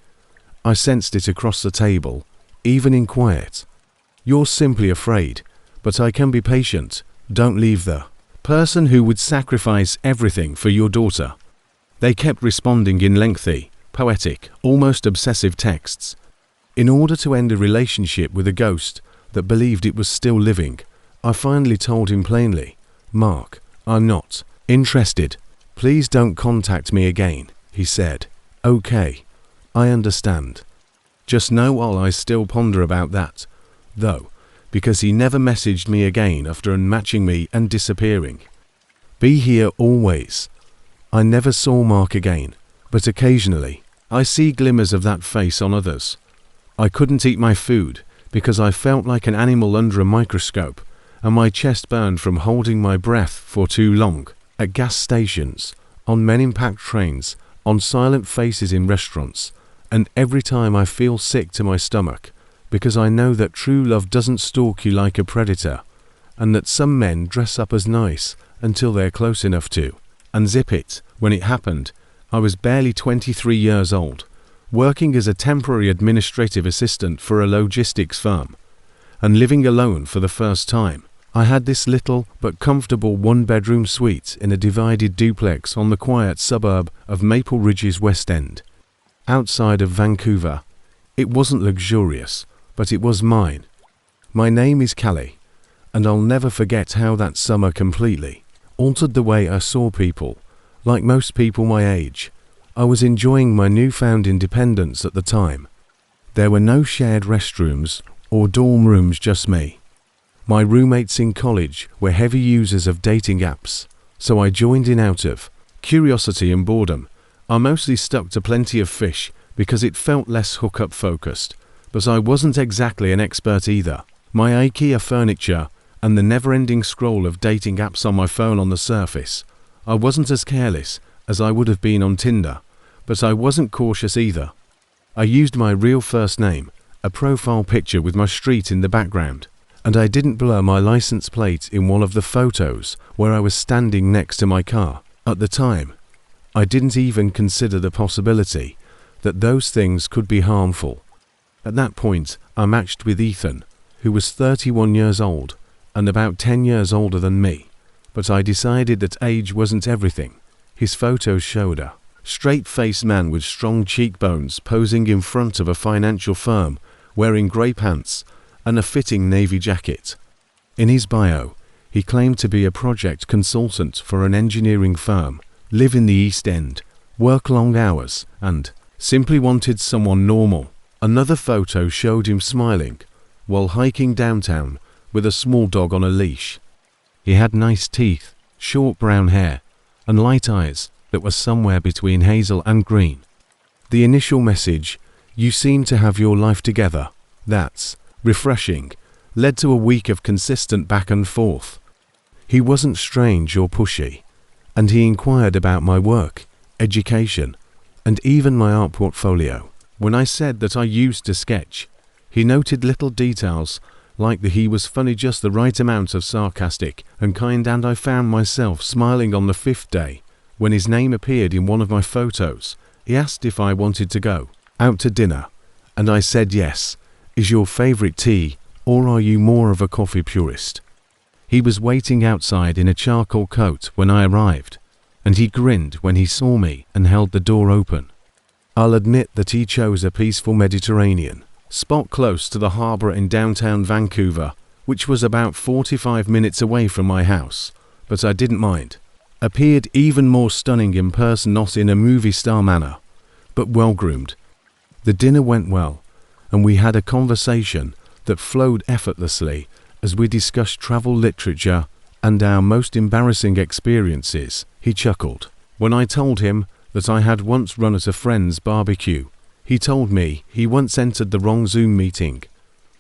I sensed it across the table, even in quiet. "You're simply afraid, but I can be patient. Don't leave the person who would sacrifice everything for your daughter." They kept responding in lengthy, poetic, almost obsessive texts. In order to end a relationship with a ghost that believed it was still living, I finally told him plainly, "Mark, I'm not interested. Please don't contact me again," he said. "Okay, I understand." Just know while I still ponder about that, though, because he never messaged me again after unmatching me and disappearing. Be here always. I never saw Mark again, but occasionally, I see glimmers of that face on others. I couldn't eat my food because I felt like an animal under a microscope, and my chest burned from holding my breath for too long. At gas stations, on men-in-packed trains, on silent faces in restaurants, and every time I feel sick to my stomach, because I know that true love doesn't stalk you like a predator, and that some men dress up as nice until they're close enough to unzip it. When it happened, I was barely 23 years old, working as a temporary administrative assistant for a logistics firm, and living alone for the first time. I had this little but comfortable one-bedroom suite in a divided duplex on the quiet suburb of Maple Ridge's West End, outside of Vancouver. It wasn't luxurious, but it was mine. My name is Callie, and I'll never forget how that summer completely altered the way I saw people. Like most people my age, I was enjoying my newfound independence at the time. There were no shared restrooms or dorm rooms, just me. My roommates in college were heavy users of dating apps, so I joined in out of curiosity and boredom. I mostly stuck to Plenty of Fish because it felt less hookup focused, but I wasn't exactly an expert either. My IKEA furniture and the never-ending scroll of dating apps on my phone on the surface. I wasn't as careless as I would have been on Tinder, but I wasn't cautious either. I used my real first name, a profile picture with my street in the background, and I didn't blur my license plate in one of the photos where I was standing next to my car. At the time, I didn't even consider the possibility that those things could be harmful. At that point, I matched with Ethan, who was 31 years old and about 10 years older than me, but I decided that age wasn't everything. His photos showed a straight-faced man with strong cheekbones posing in front of a financial firm, wearing grey pants and a fitting navy jacket. In his bio, he claimed to be a project consultant for an engineering firm, live in the East End, work long hours, and simply wanted someone normal. Another photo showed him smiling while hiking downtown with a small dog on a leash. He had nice teeth, short brown hair, and light eyes that were somewhere between hazel and green. The initial message, "You seem to have your life together, that's refreshing," led to a week of consistent back and forth. He wasn't strange or pushy, and he inquired about my work, education, and even my art portfolio. When I said that I used to sketch, he noted little details like that he was funny, just the right amount of sarcastic and kind, and I found myself smiling on the 5th day when his name appeared in one of my photos. He asked if I wanted to go out to dinner, and I said yes. Is your favorite tea, or are you more of a coffee purist? He was waiting outside in a charcoal coat when I arrived, and he grinned when he saw me and held the door open. I'll admit that he chose a peaceful Mediterranean spot close to the harbour in downtown Vancouver, which was about 45 minutes away from my house, but I didn't mind. Appeared even more stunning in person, not in a movie star manner, but well-groomed. The dinner went well, and we had a conversation that flowed effortlessly as we discussed travel, literature, and our most embarrassing experiences. He chuckled when I told him that I had once run at a friend's barbecue. He told me he once entered the wrong Zoom meeting,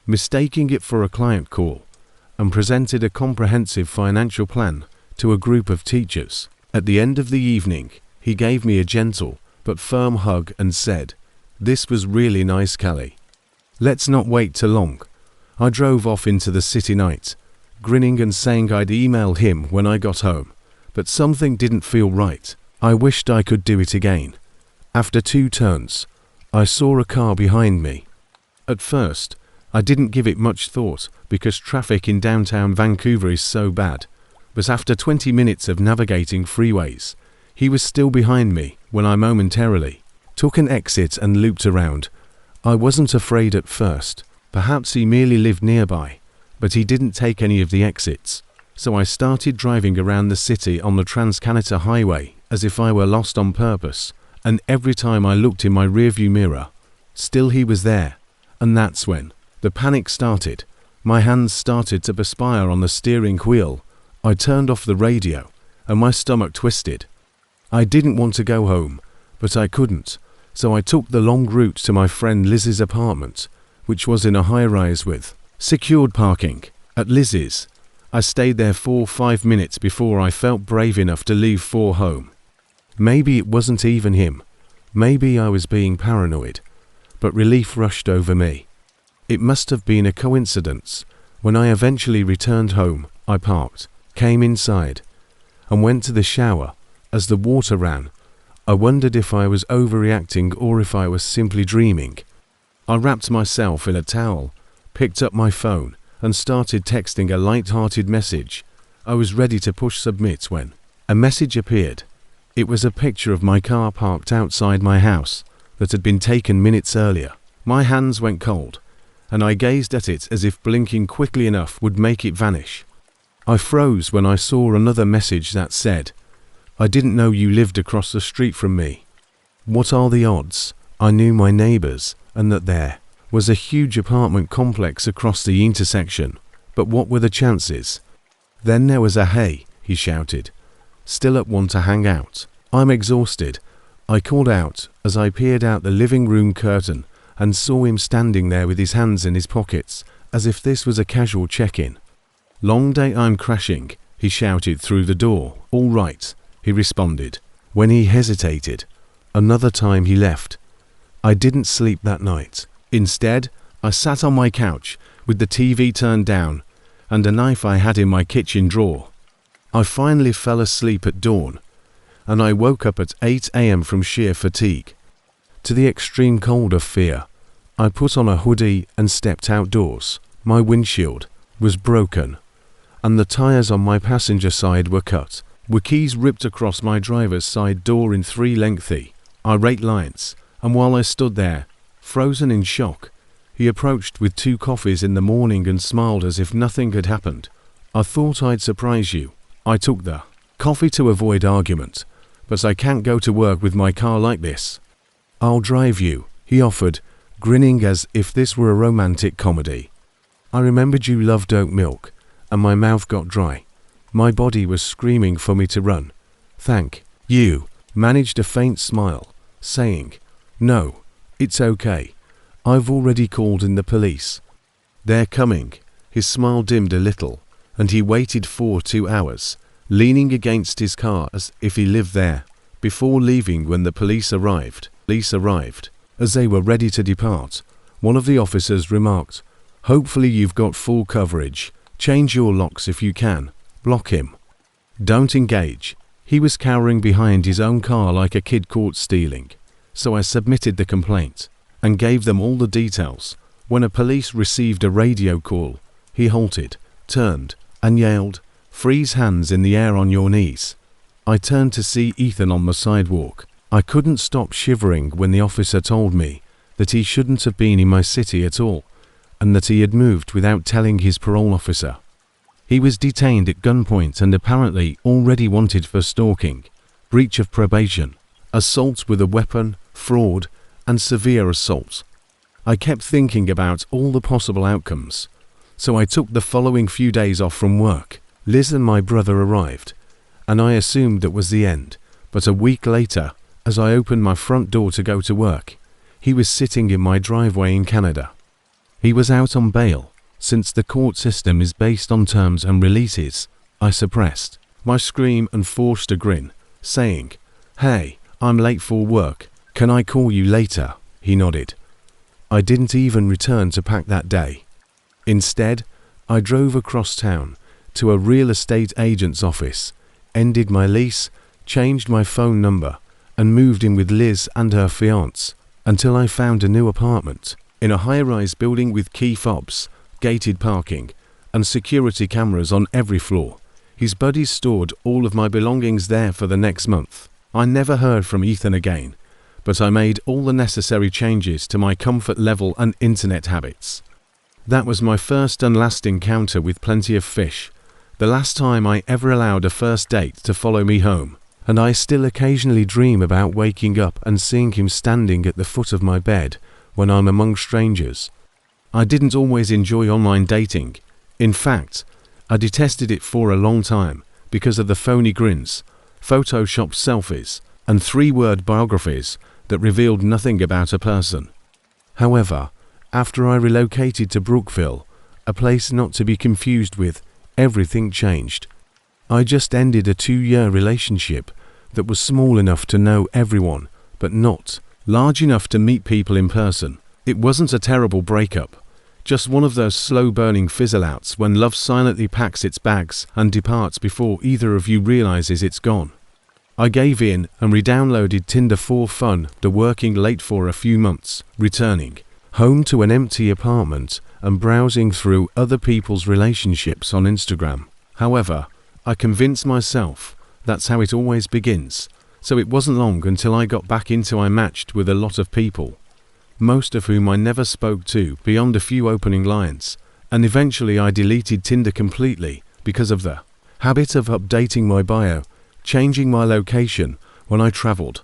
mistaking it for a client call, and presented a comprehensive financial plan to a group of teachers. At the end of the evening, he gave me a gentle but firm hug and said, "This was really nice, Callie. Let's not wait too long." I drove off into the city night, grinning and saying I'd email him when I got home, but something didn't feel right. I wished I could do it again. After 2 turns, I saw a car behind me. At first, I didn't give it much thought because traffic in downtown Vancouver is so bad, but after 20 minutes of navigating freeways, he was still behind me when I momentarily took an exit and looped around. I wasn't afraid at first. Perhaps he merely lived nearby, but he didn't take any of the exits, so I started driving around the city on the Trans-Canada Highway as if I were lost on purpose, and every time I looked in my rearview mirror, still he was there, and that's when the panic started. My hands started to perspire on the steering wheel. I turned off the radio, and my stomach twisted. I didn't want to go home, but I couldn't, so I took the long route to my friend Liz's apartment, which was in a high-rise with secured parking. At Liz's, I stayed there for 5 minutes before I felt brave enough to leave for home. Maybe it wasn't even him. Maybe I was being paranoid, but relief rushed over me. It must have been a coincidence. When I eventually returned home, I parked, came inside, and went to the shower. As the water ran, I wondered if I was overreacting or if I was simply dreaming. I wrapped myself in a towel, picked up my phone, and started texting a light-hearted message. I was ready to push submit when a message appeared. It was a picture of my car parked outside my house that had been taken minutes earlier. My hands went cold, and I gazed at it as if blinking quickly enough would make it vanish. I froze when I saw another message that said, "I didn't know you lived across the street from me." What are the odds? I knew my neighbors and that there was a huge apartment complex across the intersection, but what were the chances? Then there was a "Hey," he shouted. "Still up, want to hang out?" "I'm exhausted," I called out as I peered out the living room curtain and saw him standing there with his hands in his pockets, as if this was a casual check-in. "Long day, I'm crashing," he shouted through the door. "All right," he responded. When he hesitated, another time he left. I didn't sleep that night. Instead, I sat on my couch with the TV turned down and a knife I had in my kitchen drawer. I finally fell asleep at dawn, and I woke up at 8 a.m. from sheer fatigue. To the extreme cold of fear, I put on a hoodie and stepped outdoors. My windshield was broken, and the tires on my passenger side were cut, with keys ripped across my driver's side door in 3 lengthy, irate lines, and while I stood there, frozen in shock, he approached with 2 coffees in the morning and smiled as if nothing had happened. "I thought I'd surprise you." I took the coffee to avoid argument, "but I can't go to work with my car like this." "I'll drive you," he offered, grinning as if this were a romantic comedy. I remembered you loved oat milk, and my mouth got dry. My body was screaming for me to run. "Thank you," managed a faint smile, saying, "No, it's okay. I've already called in the police." "They're coming." His smile dimmed a little, and he waited for 2 hours, leaning against his car as if he lived there, before leaving when the police arrived. As they were ready to depart, one of the officers remarked, "Hopefully you've got full coverage. Change your locks if you can. Block him. Don't engage." He was cowering behind his own car like a kid caught stealing. So I submitted the complaint and gave them all the details. When a police received a radio call, he halted, turned, and yelled, "Freeze, hands in the air on your knees." I turned to see Ethan on the sidewalk. I couldn't stop shivering when the officer told me that he shouldn't have been in my city at all, and that he had moved without telling his parole officer. He was detained at gunpoint and apparently already wanted for stalking, breach of probation, assault with a weapon, fraud, and severe assault. I kept thinking about all the possible outcomes, so I took the following few days off from work. Liz and my brother arrived, and I assumed that was the end, but a week later, as I opened my front door to go to work, he was sitting in my driveway in Canada. He was out on bail, since the court system is based on terms and releases. I suppressed my scream and forced a grin, saying, "Hey, I'm late for work. Can I call you later?" He nodded. I didn't even return to pack that day. Instead, I drove across town to a real estate agent's office, ended my lease, changed my phone number, and moved in with Liz and her fiancé until I found a new apartment in a high-rise building with key fobs, gated parking, and security cameras on every floor. His buddies stored all of my belongings there for the next month. I never heard from Ethan again, but I made all the necessary changes to my comfort level and internet habits. That was my first and last encounter with Plenty of Fish, the last time I ever allowed a first date to follow me home, and I still occasionally dream about waking up and seeing him standing at the foot of my bed when I'm among strangers. I didn't always enjoy online dating. In fact, I detested it for a long time because of the phony grins, photoshopped selfies, and 3-word biographies that revealed nothing about a person. However, after I relocated to Brookville, a place not to be confused with, everything changed. I just ended a 2-year relationship that was small enough to know everyone, but not large enough to meet people in person. It wasn't a terrible breakup, just one of those slow-burning fizzle-outs when love silently packs its bags and departs before either of you realizes it's gone. I gave in and re-downloaded Tinder for fun after working late for a few months, returning home to an empty apartment and browsing through other people's relationships on Instagram. However, I convinced myself that's how it always begins, so it wasn't long until I got back into I matched with a lot of people, most of whom I never spoke to beyond a few opening lines, and eventually I deleted Tinder completely because of the habit of updating my bio, changing my location when I traveled,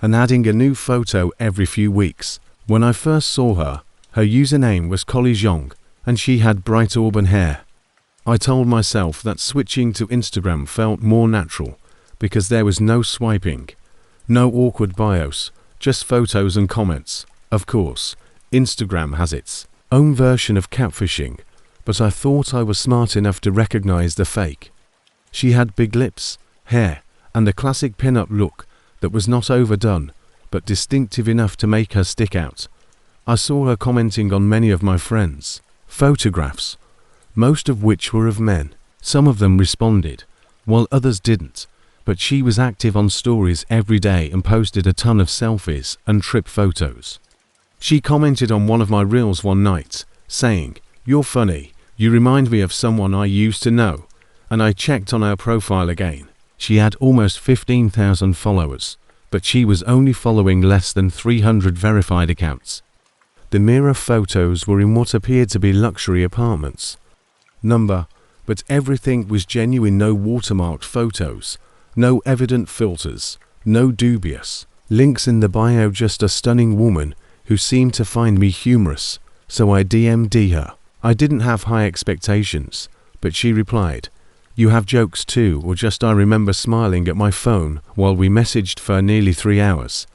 and adding a new photo every few weeks. When I first saw her, Her username was Collie Zhong, and she had bright auburn hair. I told myself that switching to Instagram felt more natural, because there was no swiping, no awkward bios, just photos and comments. Of course, Instagram has its own version of catfishing, but I thought I was smart enough to recognize the fake. She had big lips, hair, and a classic pin-up look that was not overdone, but distinctive enough to make her stick out. I saw her commenting on many of my friends' photographs, most of which were of men. Some of them responded, while others didn't, but she was active on stories every day and posted a ton of selfies and trip photos. She commented on one of my reels one night, saying, "You're funny, you remind me of someone I used to know," and I checked on her profile again. She had almost 15,000 followers, but she was only following less than 300 verified accounts. The mirror photos were in what appeared to be luxury apartments. But everything was genuine, no watermarked photos, no evident filters, no dubious links in the bio, just a stunning woman who seemed to find me humorous, so I DM'd her. I didn't have high expectations, but she replied, "You have jokes too," or just I remember smiling at my phone while we messaged for nearly 3 hours.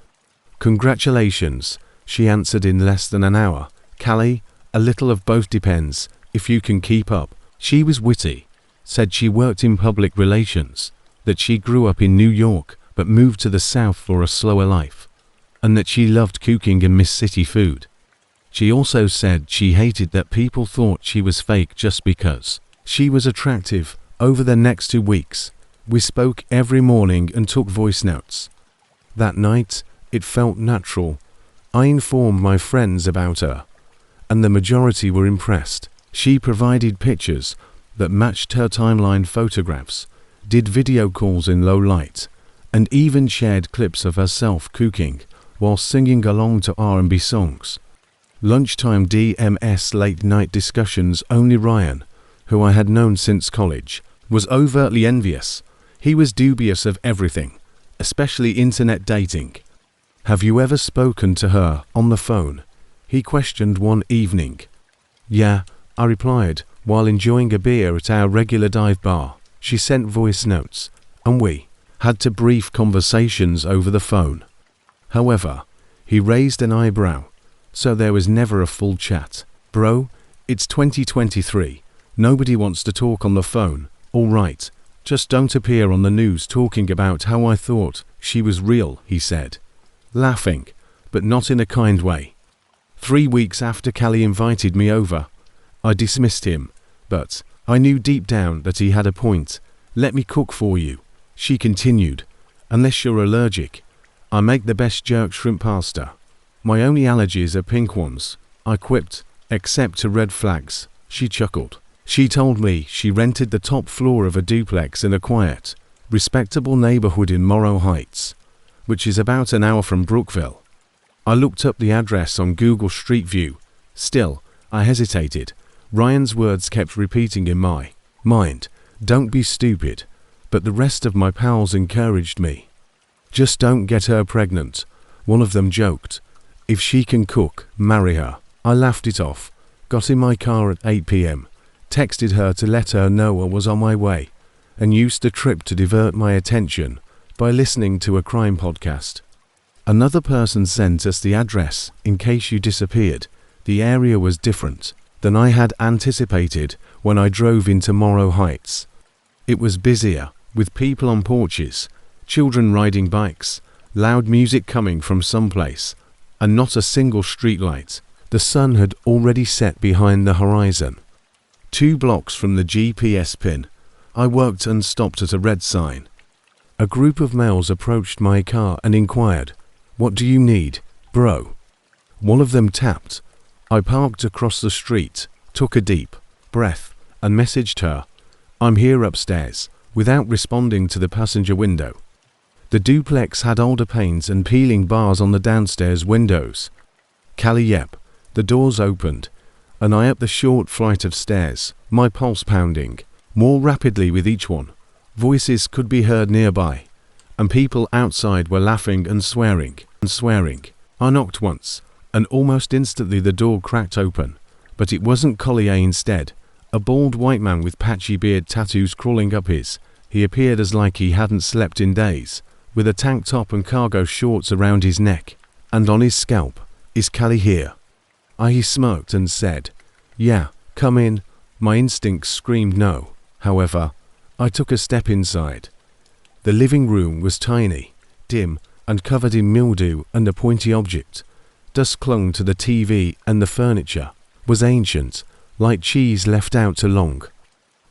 "Congratulations," she answered in less than an hour. "Callie, a little of both depends, if you can keep up." She was witty, said she worked in public relations, that she grew up in New York but moved to the South for a slower life, and that she loved cooking and missed city food. She also said she hated that people thought she was fake just because she was attractive. Over the next 2 weeks, we spoke every morning and took voice notes. That night, it felt natural. I informed my friends about her, and the majority were impressed. She provided pictures that matched her timeline photographs, did video calls in low light, and even shared clips of herself cooking while singing along to R&B songs. Lunchtime DMS late night discussions. Only Ryan, who I had known since college, was overtly envious. He was dubious of everything, especially internet dating. "Have you ever spoken to her on the phone?" he questioned one evening. "Yeah," I replied, while enjoying a beer at our regular dive bar. She sent voice notes, and we had to brief conversations over the phone. However, he raised an eyebrow, so there was never a full chat. "Bro, it's 2023. Nobody wants to talk on the phone. All right, just don't appear on the news talking about how I thought she was real," he said, laughing, but not in a kind way. 3 weeks after Callie invited me over, I dismissed him, but I knew deep down that he had a point. "Let me cook for you," she continued. "Unless you're allergic, I make the best jerk shrimp pasta. My only allergies are pink ones," I quipped, "except to red flags." She chuckled. She told me she rented the top floor of a duplex in a quiet, respectable neighborhood in Morrow Heights, which is about an hour from Brookville. I looked up the address on Google Street View. Still, I hesitated. Ryan's words kept repeating in my mind, "Don't be stupid," but the rest of my pals encouraged me. "Just don't get her pregnant," one of them joked. "If she can cook, marry her." I laughed it off, got in my car at 8 p.m., texted her to let her know I was on my way, and used the trip to divert my attention by listening to a crime podcast. Another person sent us the address in case you disappeared. The area was different than I had anticipated when I drove into Morrow Heights. It was busier, with people on porches, children riding bikes, loud music coming from someplace, and not a single streetlight. The sun had already set behind the horizon. 2 blocks from the GPS pin, I worked and stopped at a red sign. A group of males approached my car and inquired, "What do you need, bro?" One of them tapped. I parked across the street, took a deep breath, and messaged her, "I'm here upstairs," without responding to the passenger window. The duplex had older panes and peeling bars on the downstairs windows. "Callie, yep." The doors opened, and I up the short flight of stairs, my pulse pounding more rapidly with each one. Voices could be heard nearby, and people outside were laughing and swearing. I knocked once, and almost instantly the door cracked open. But it wasn't Collier instead. A bald white man with patchy beard tattoos crawling up he appeared as like he hadn't slept in days, with a tank top and cargo shorts around his neck, and on his scalp. "Is Callie here?" He smirked and said, "Yeah, come in." My instincts screamed no. However, I took a step inside. The living room was tiny, dim, and covered in mildew and a pointy object. Dust clung to the TV, and the furniture was ancient, like cheese left out too long.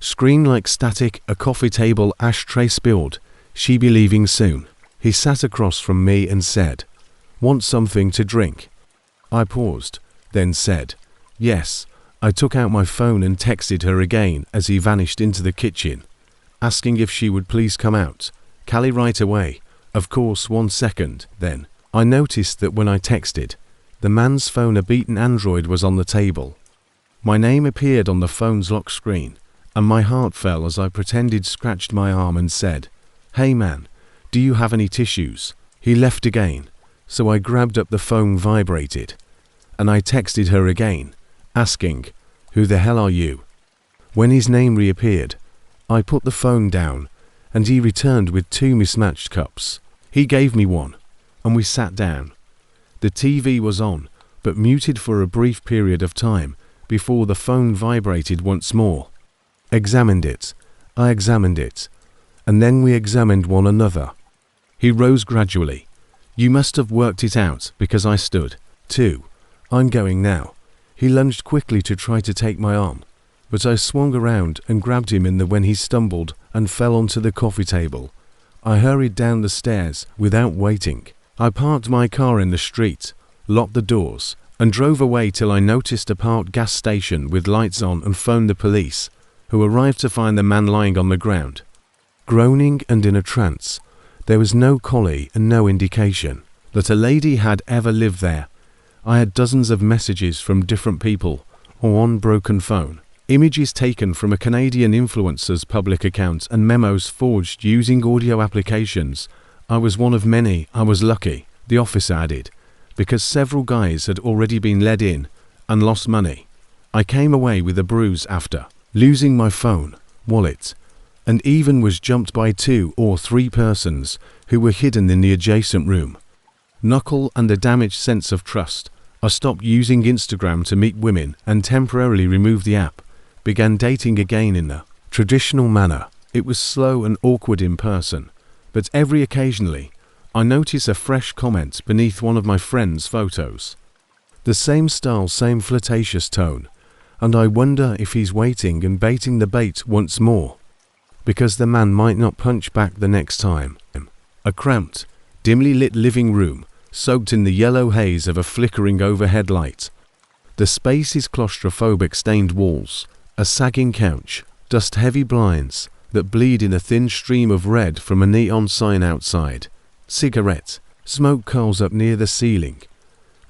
Screen like static, a coffee table, ashtray spilled. "She be leaving soon." He sat across from me and said, "Want something to drink?" I paused, then said, "Yes." I took out my phone and texted her again as he vanished into the kitchen, asking if she would please come out. "Callie right away." Of course, 1 second, then. I noticed that when I texted, the man's phone, a beaten Android, was on the table. My name appeared on the phone's lock screen, and my heart fell as I scratched my arm and said, "Hey man, do you have any tissues?" He left again, so I grabbed up the phone, vibrated, and I texted her again, asking, "Who the hell are you?" When his name reappeared, I put the phone down, and he returned with 2 mismatched cups. He gave me one, and we sat down. The TV was on, but muted for a brief period of time before the phone vibrated once more. Examined it. I examined it, and then we examined one another. He rose gradually. "You must have worked it out, because I stood, too. I'm going now." He lunged quickly to try to take my arm, but I swung around and grabbed him when he stumbled and fell onto the coffee table. I hurried down the stairs without waiting. I parked my car in the street, locked the doors, and drove away till I noticed a parked gas station with lights on and phoned the police, who arrived to find the man lying on the ground, groaning and in a trance. There was no collie and no indication that a lady had ever lived there. I had dozens of messages from different people, or on broken phone, images taken from a Canadian influencer's public account, and memos forged using audio applications. I was one of many. I was lucky, the officer added, because several guys had already been led in and lost money. I came away with a bruise after losing my phone, wallet, and even was jumped by 2 or 3 persons who were hidden in the adjacent room. Knuckle and a damaged sense of trust. I stopped using Instagram to meet women and temporarily removed the app. Began dating again in the traditional manner. It was slow and awkward in person, but every occasionally I notice a fresh comment beneath one of my friend's photos. The same style, same flirtatious tone, and I wonder if he's waiting and baiting the bait once more, because the man might not punch back the next time. A cramped, dimly lit living room, soaked in the yellow haze of a flickering overhead light. The space is claustrophobic, stained walls, a sagging couch, dust-heavy blinds that bleed in a thin stream of red from a neon sign outside. Cigarette. Smoke curls up near the ceiling.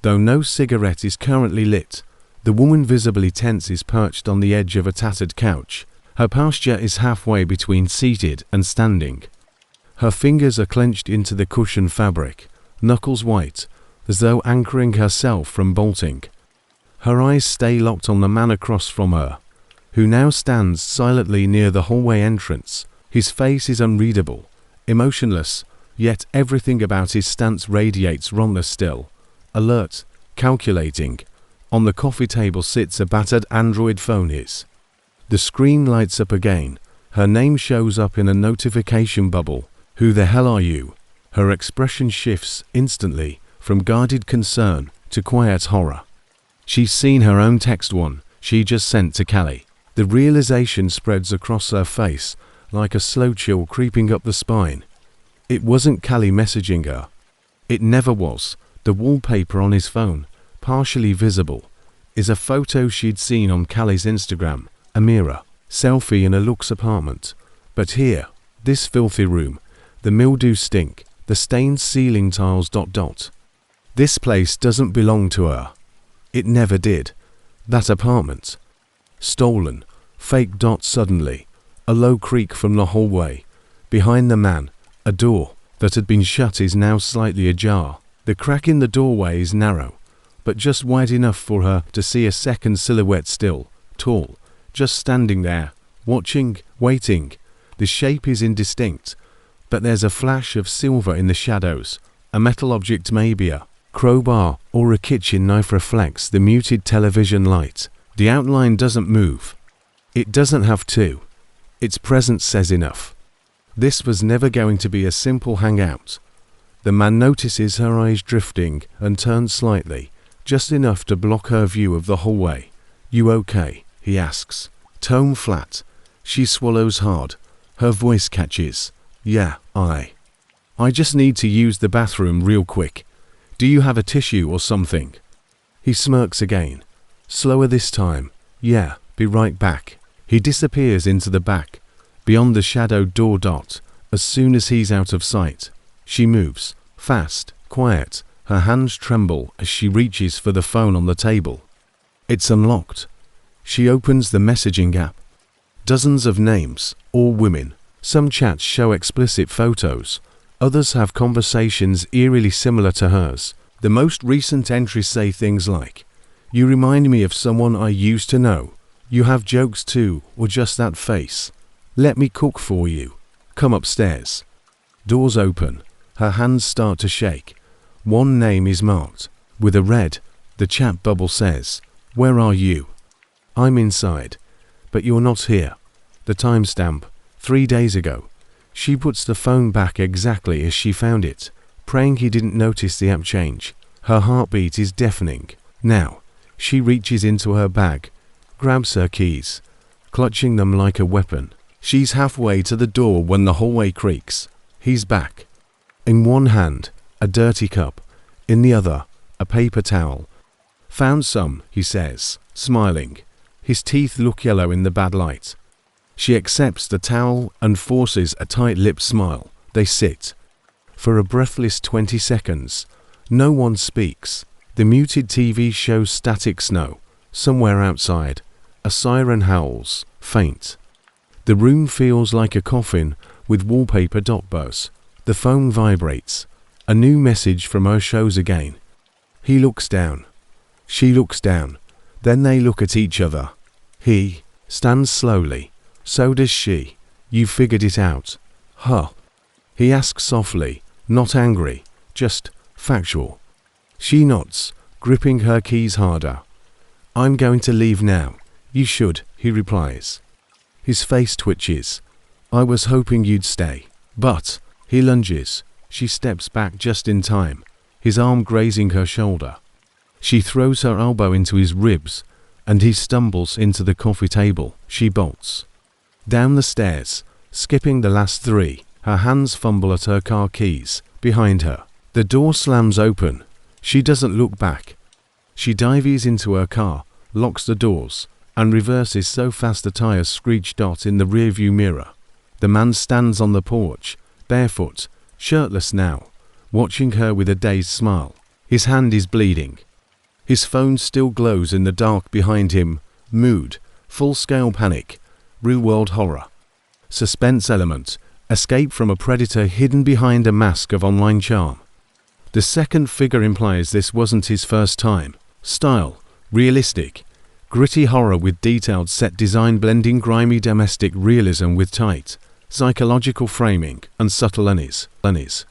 Though no cigarette is currently lit, the woman, visibly tense, is perched on the edge of a tattered couch. Her posture is halfway between seated and standing. Her fingers are clenched into the cushion fabric, knuckles white, as though anchoring herself from bolting. Her eyes stay locked on the man across from her, who now stands silently near the hallway entrance. His face is unreadable, emotionless, yet everything about his stance radiates rawness still. Alert, calculating. On the coffee table sits a battered Android phone. The screen lights up again. Her name shows up in a notification bubble. "Who the hell are you?" Her expression shifts instantly from guarded concern to quiet horror. She's seen her own text, one she just sent to Callie. The realization spreads across her face like a slow chill creeping up the spine. It wasn't Callie messaging her. It never was. The wallpaper on his phone, partially visible, is a photo she'd seen on Callie's Instagram, a mirror, selfie in a luxe apartment. But here, this filthy room, the mildew stink, the stained ceiling tiles ... This place doesn't belong to her. It never did. That apartment. Stolen. Fake. Suddenly, a low creak from the hallway. Behind the man, a door that had been shut is now slightly ajar. The crack in the doorway is narrow, but just wide enough for her to see a second silhouette, still, tall, just standing there, watching, waiting. The shape is indistinct, but there's a flash of silver in the shadows. A metal object, maybe a crowbar or a kitchen knife, reflects the muted television light. The outline doesn't move. It doesn't have to. Its presence says enough. This was never going to be a simple hangout. The man notices her eyes drifting and turns slightly, just enough to block her view of the hallway. "You okay?" he asks. Tone flat. She swallows hard. Her voice catches. "Yeah, I just need to use the bathroom real quick. Do you have a tissue or something?" He smirks again. Slower this time. "Yeah, be right back." He disappears into the back, beyond the shadowed door. As soon as he's out of sight, she moves, fast, quiet. Her hands tremble as she reaches for the phone on the table. It's unlocked. She opens the messaging app. Dozens of names, all women. Some chats show explicit photos. Others have conversations eerily similar to hers. The most recent entries say things like, "You remind me of someone I used to know. You have jokes too, or just that face. Let me cook for you. Come upstairs." Doors open. Her hands start to shake. One name is marked with a red. The chat bubble says, "Where are you?" "I'm inside. But you're not here." The timestamp, 3 days ago. She puts the phone back exactly as she found it, praying he didn't notice the app change. Her heartbeat is deafening. Now, she reaches into her bag, grabs her keys, clutching them like a weapon. She's halfway to the door when the hallway creaks. He's back. In one hand, a dirty cup. In the other, a paper towel. "Found some," he says, smiling. His teeth look yellow in the bad light. She accepts the towel and forces a tight-lipped smile. They sit. For a breathless 20 seconds, no one speaks. The muted TV shows static snow. Somewhere outside, a siren howls, faint. The room feels like a coffin with wallpaper buzz. The phone vibrates. A new message from her shows again. He looks down. She looks down. Then they look at each other. He stands slowly. So does she. "You figured it out, huh?" He asks softly, not angry, just factual. She nods, gripping her keys harder. "I'm going to leave now." "You should," he replies. His face twitches. "I was hoping you'd stay." "But," he lunges. She steps back just in time, his arm grazing her shoulder. She throws her elbow into his ribs, and he stumbles into the coffee table. She bolts down the stairs, skipping the last 3. Her hands fumble at her car keys. Behind her, the door slams open. She doesn't look back. She dives into her car, locks the doors, and reverses so fast the tires screech. In the rearview mirror, the man stands on the porch, barefoot, shirtless now, watching her with a dazed smile. His hand is bleeding. His phone still glows in the dark behind him. Mood, full-scale panic, real-world horror. Suspense element, escape from a predator hidden behind a mask of online charm. The second figure implies this wasn't his first time. Style, realistic, gritty horror with detailed set design blending grimy domestic realism with tight, psychological framing and subtle unease.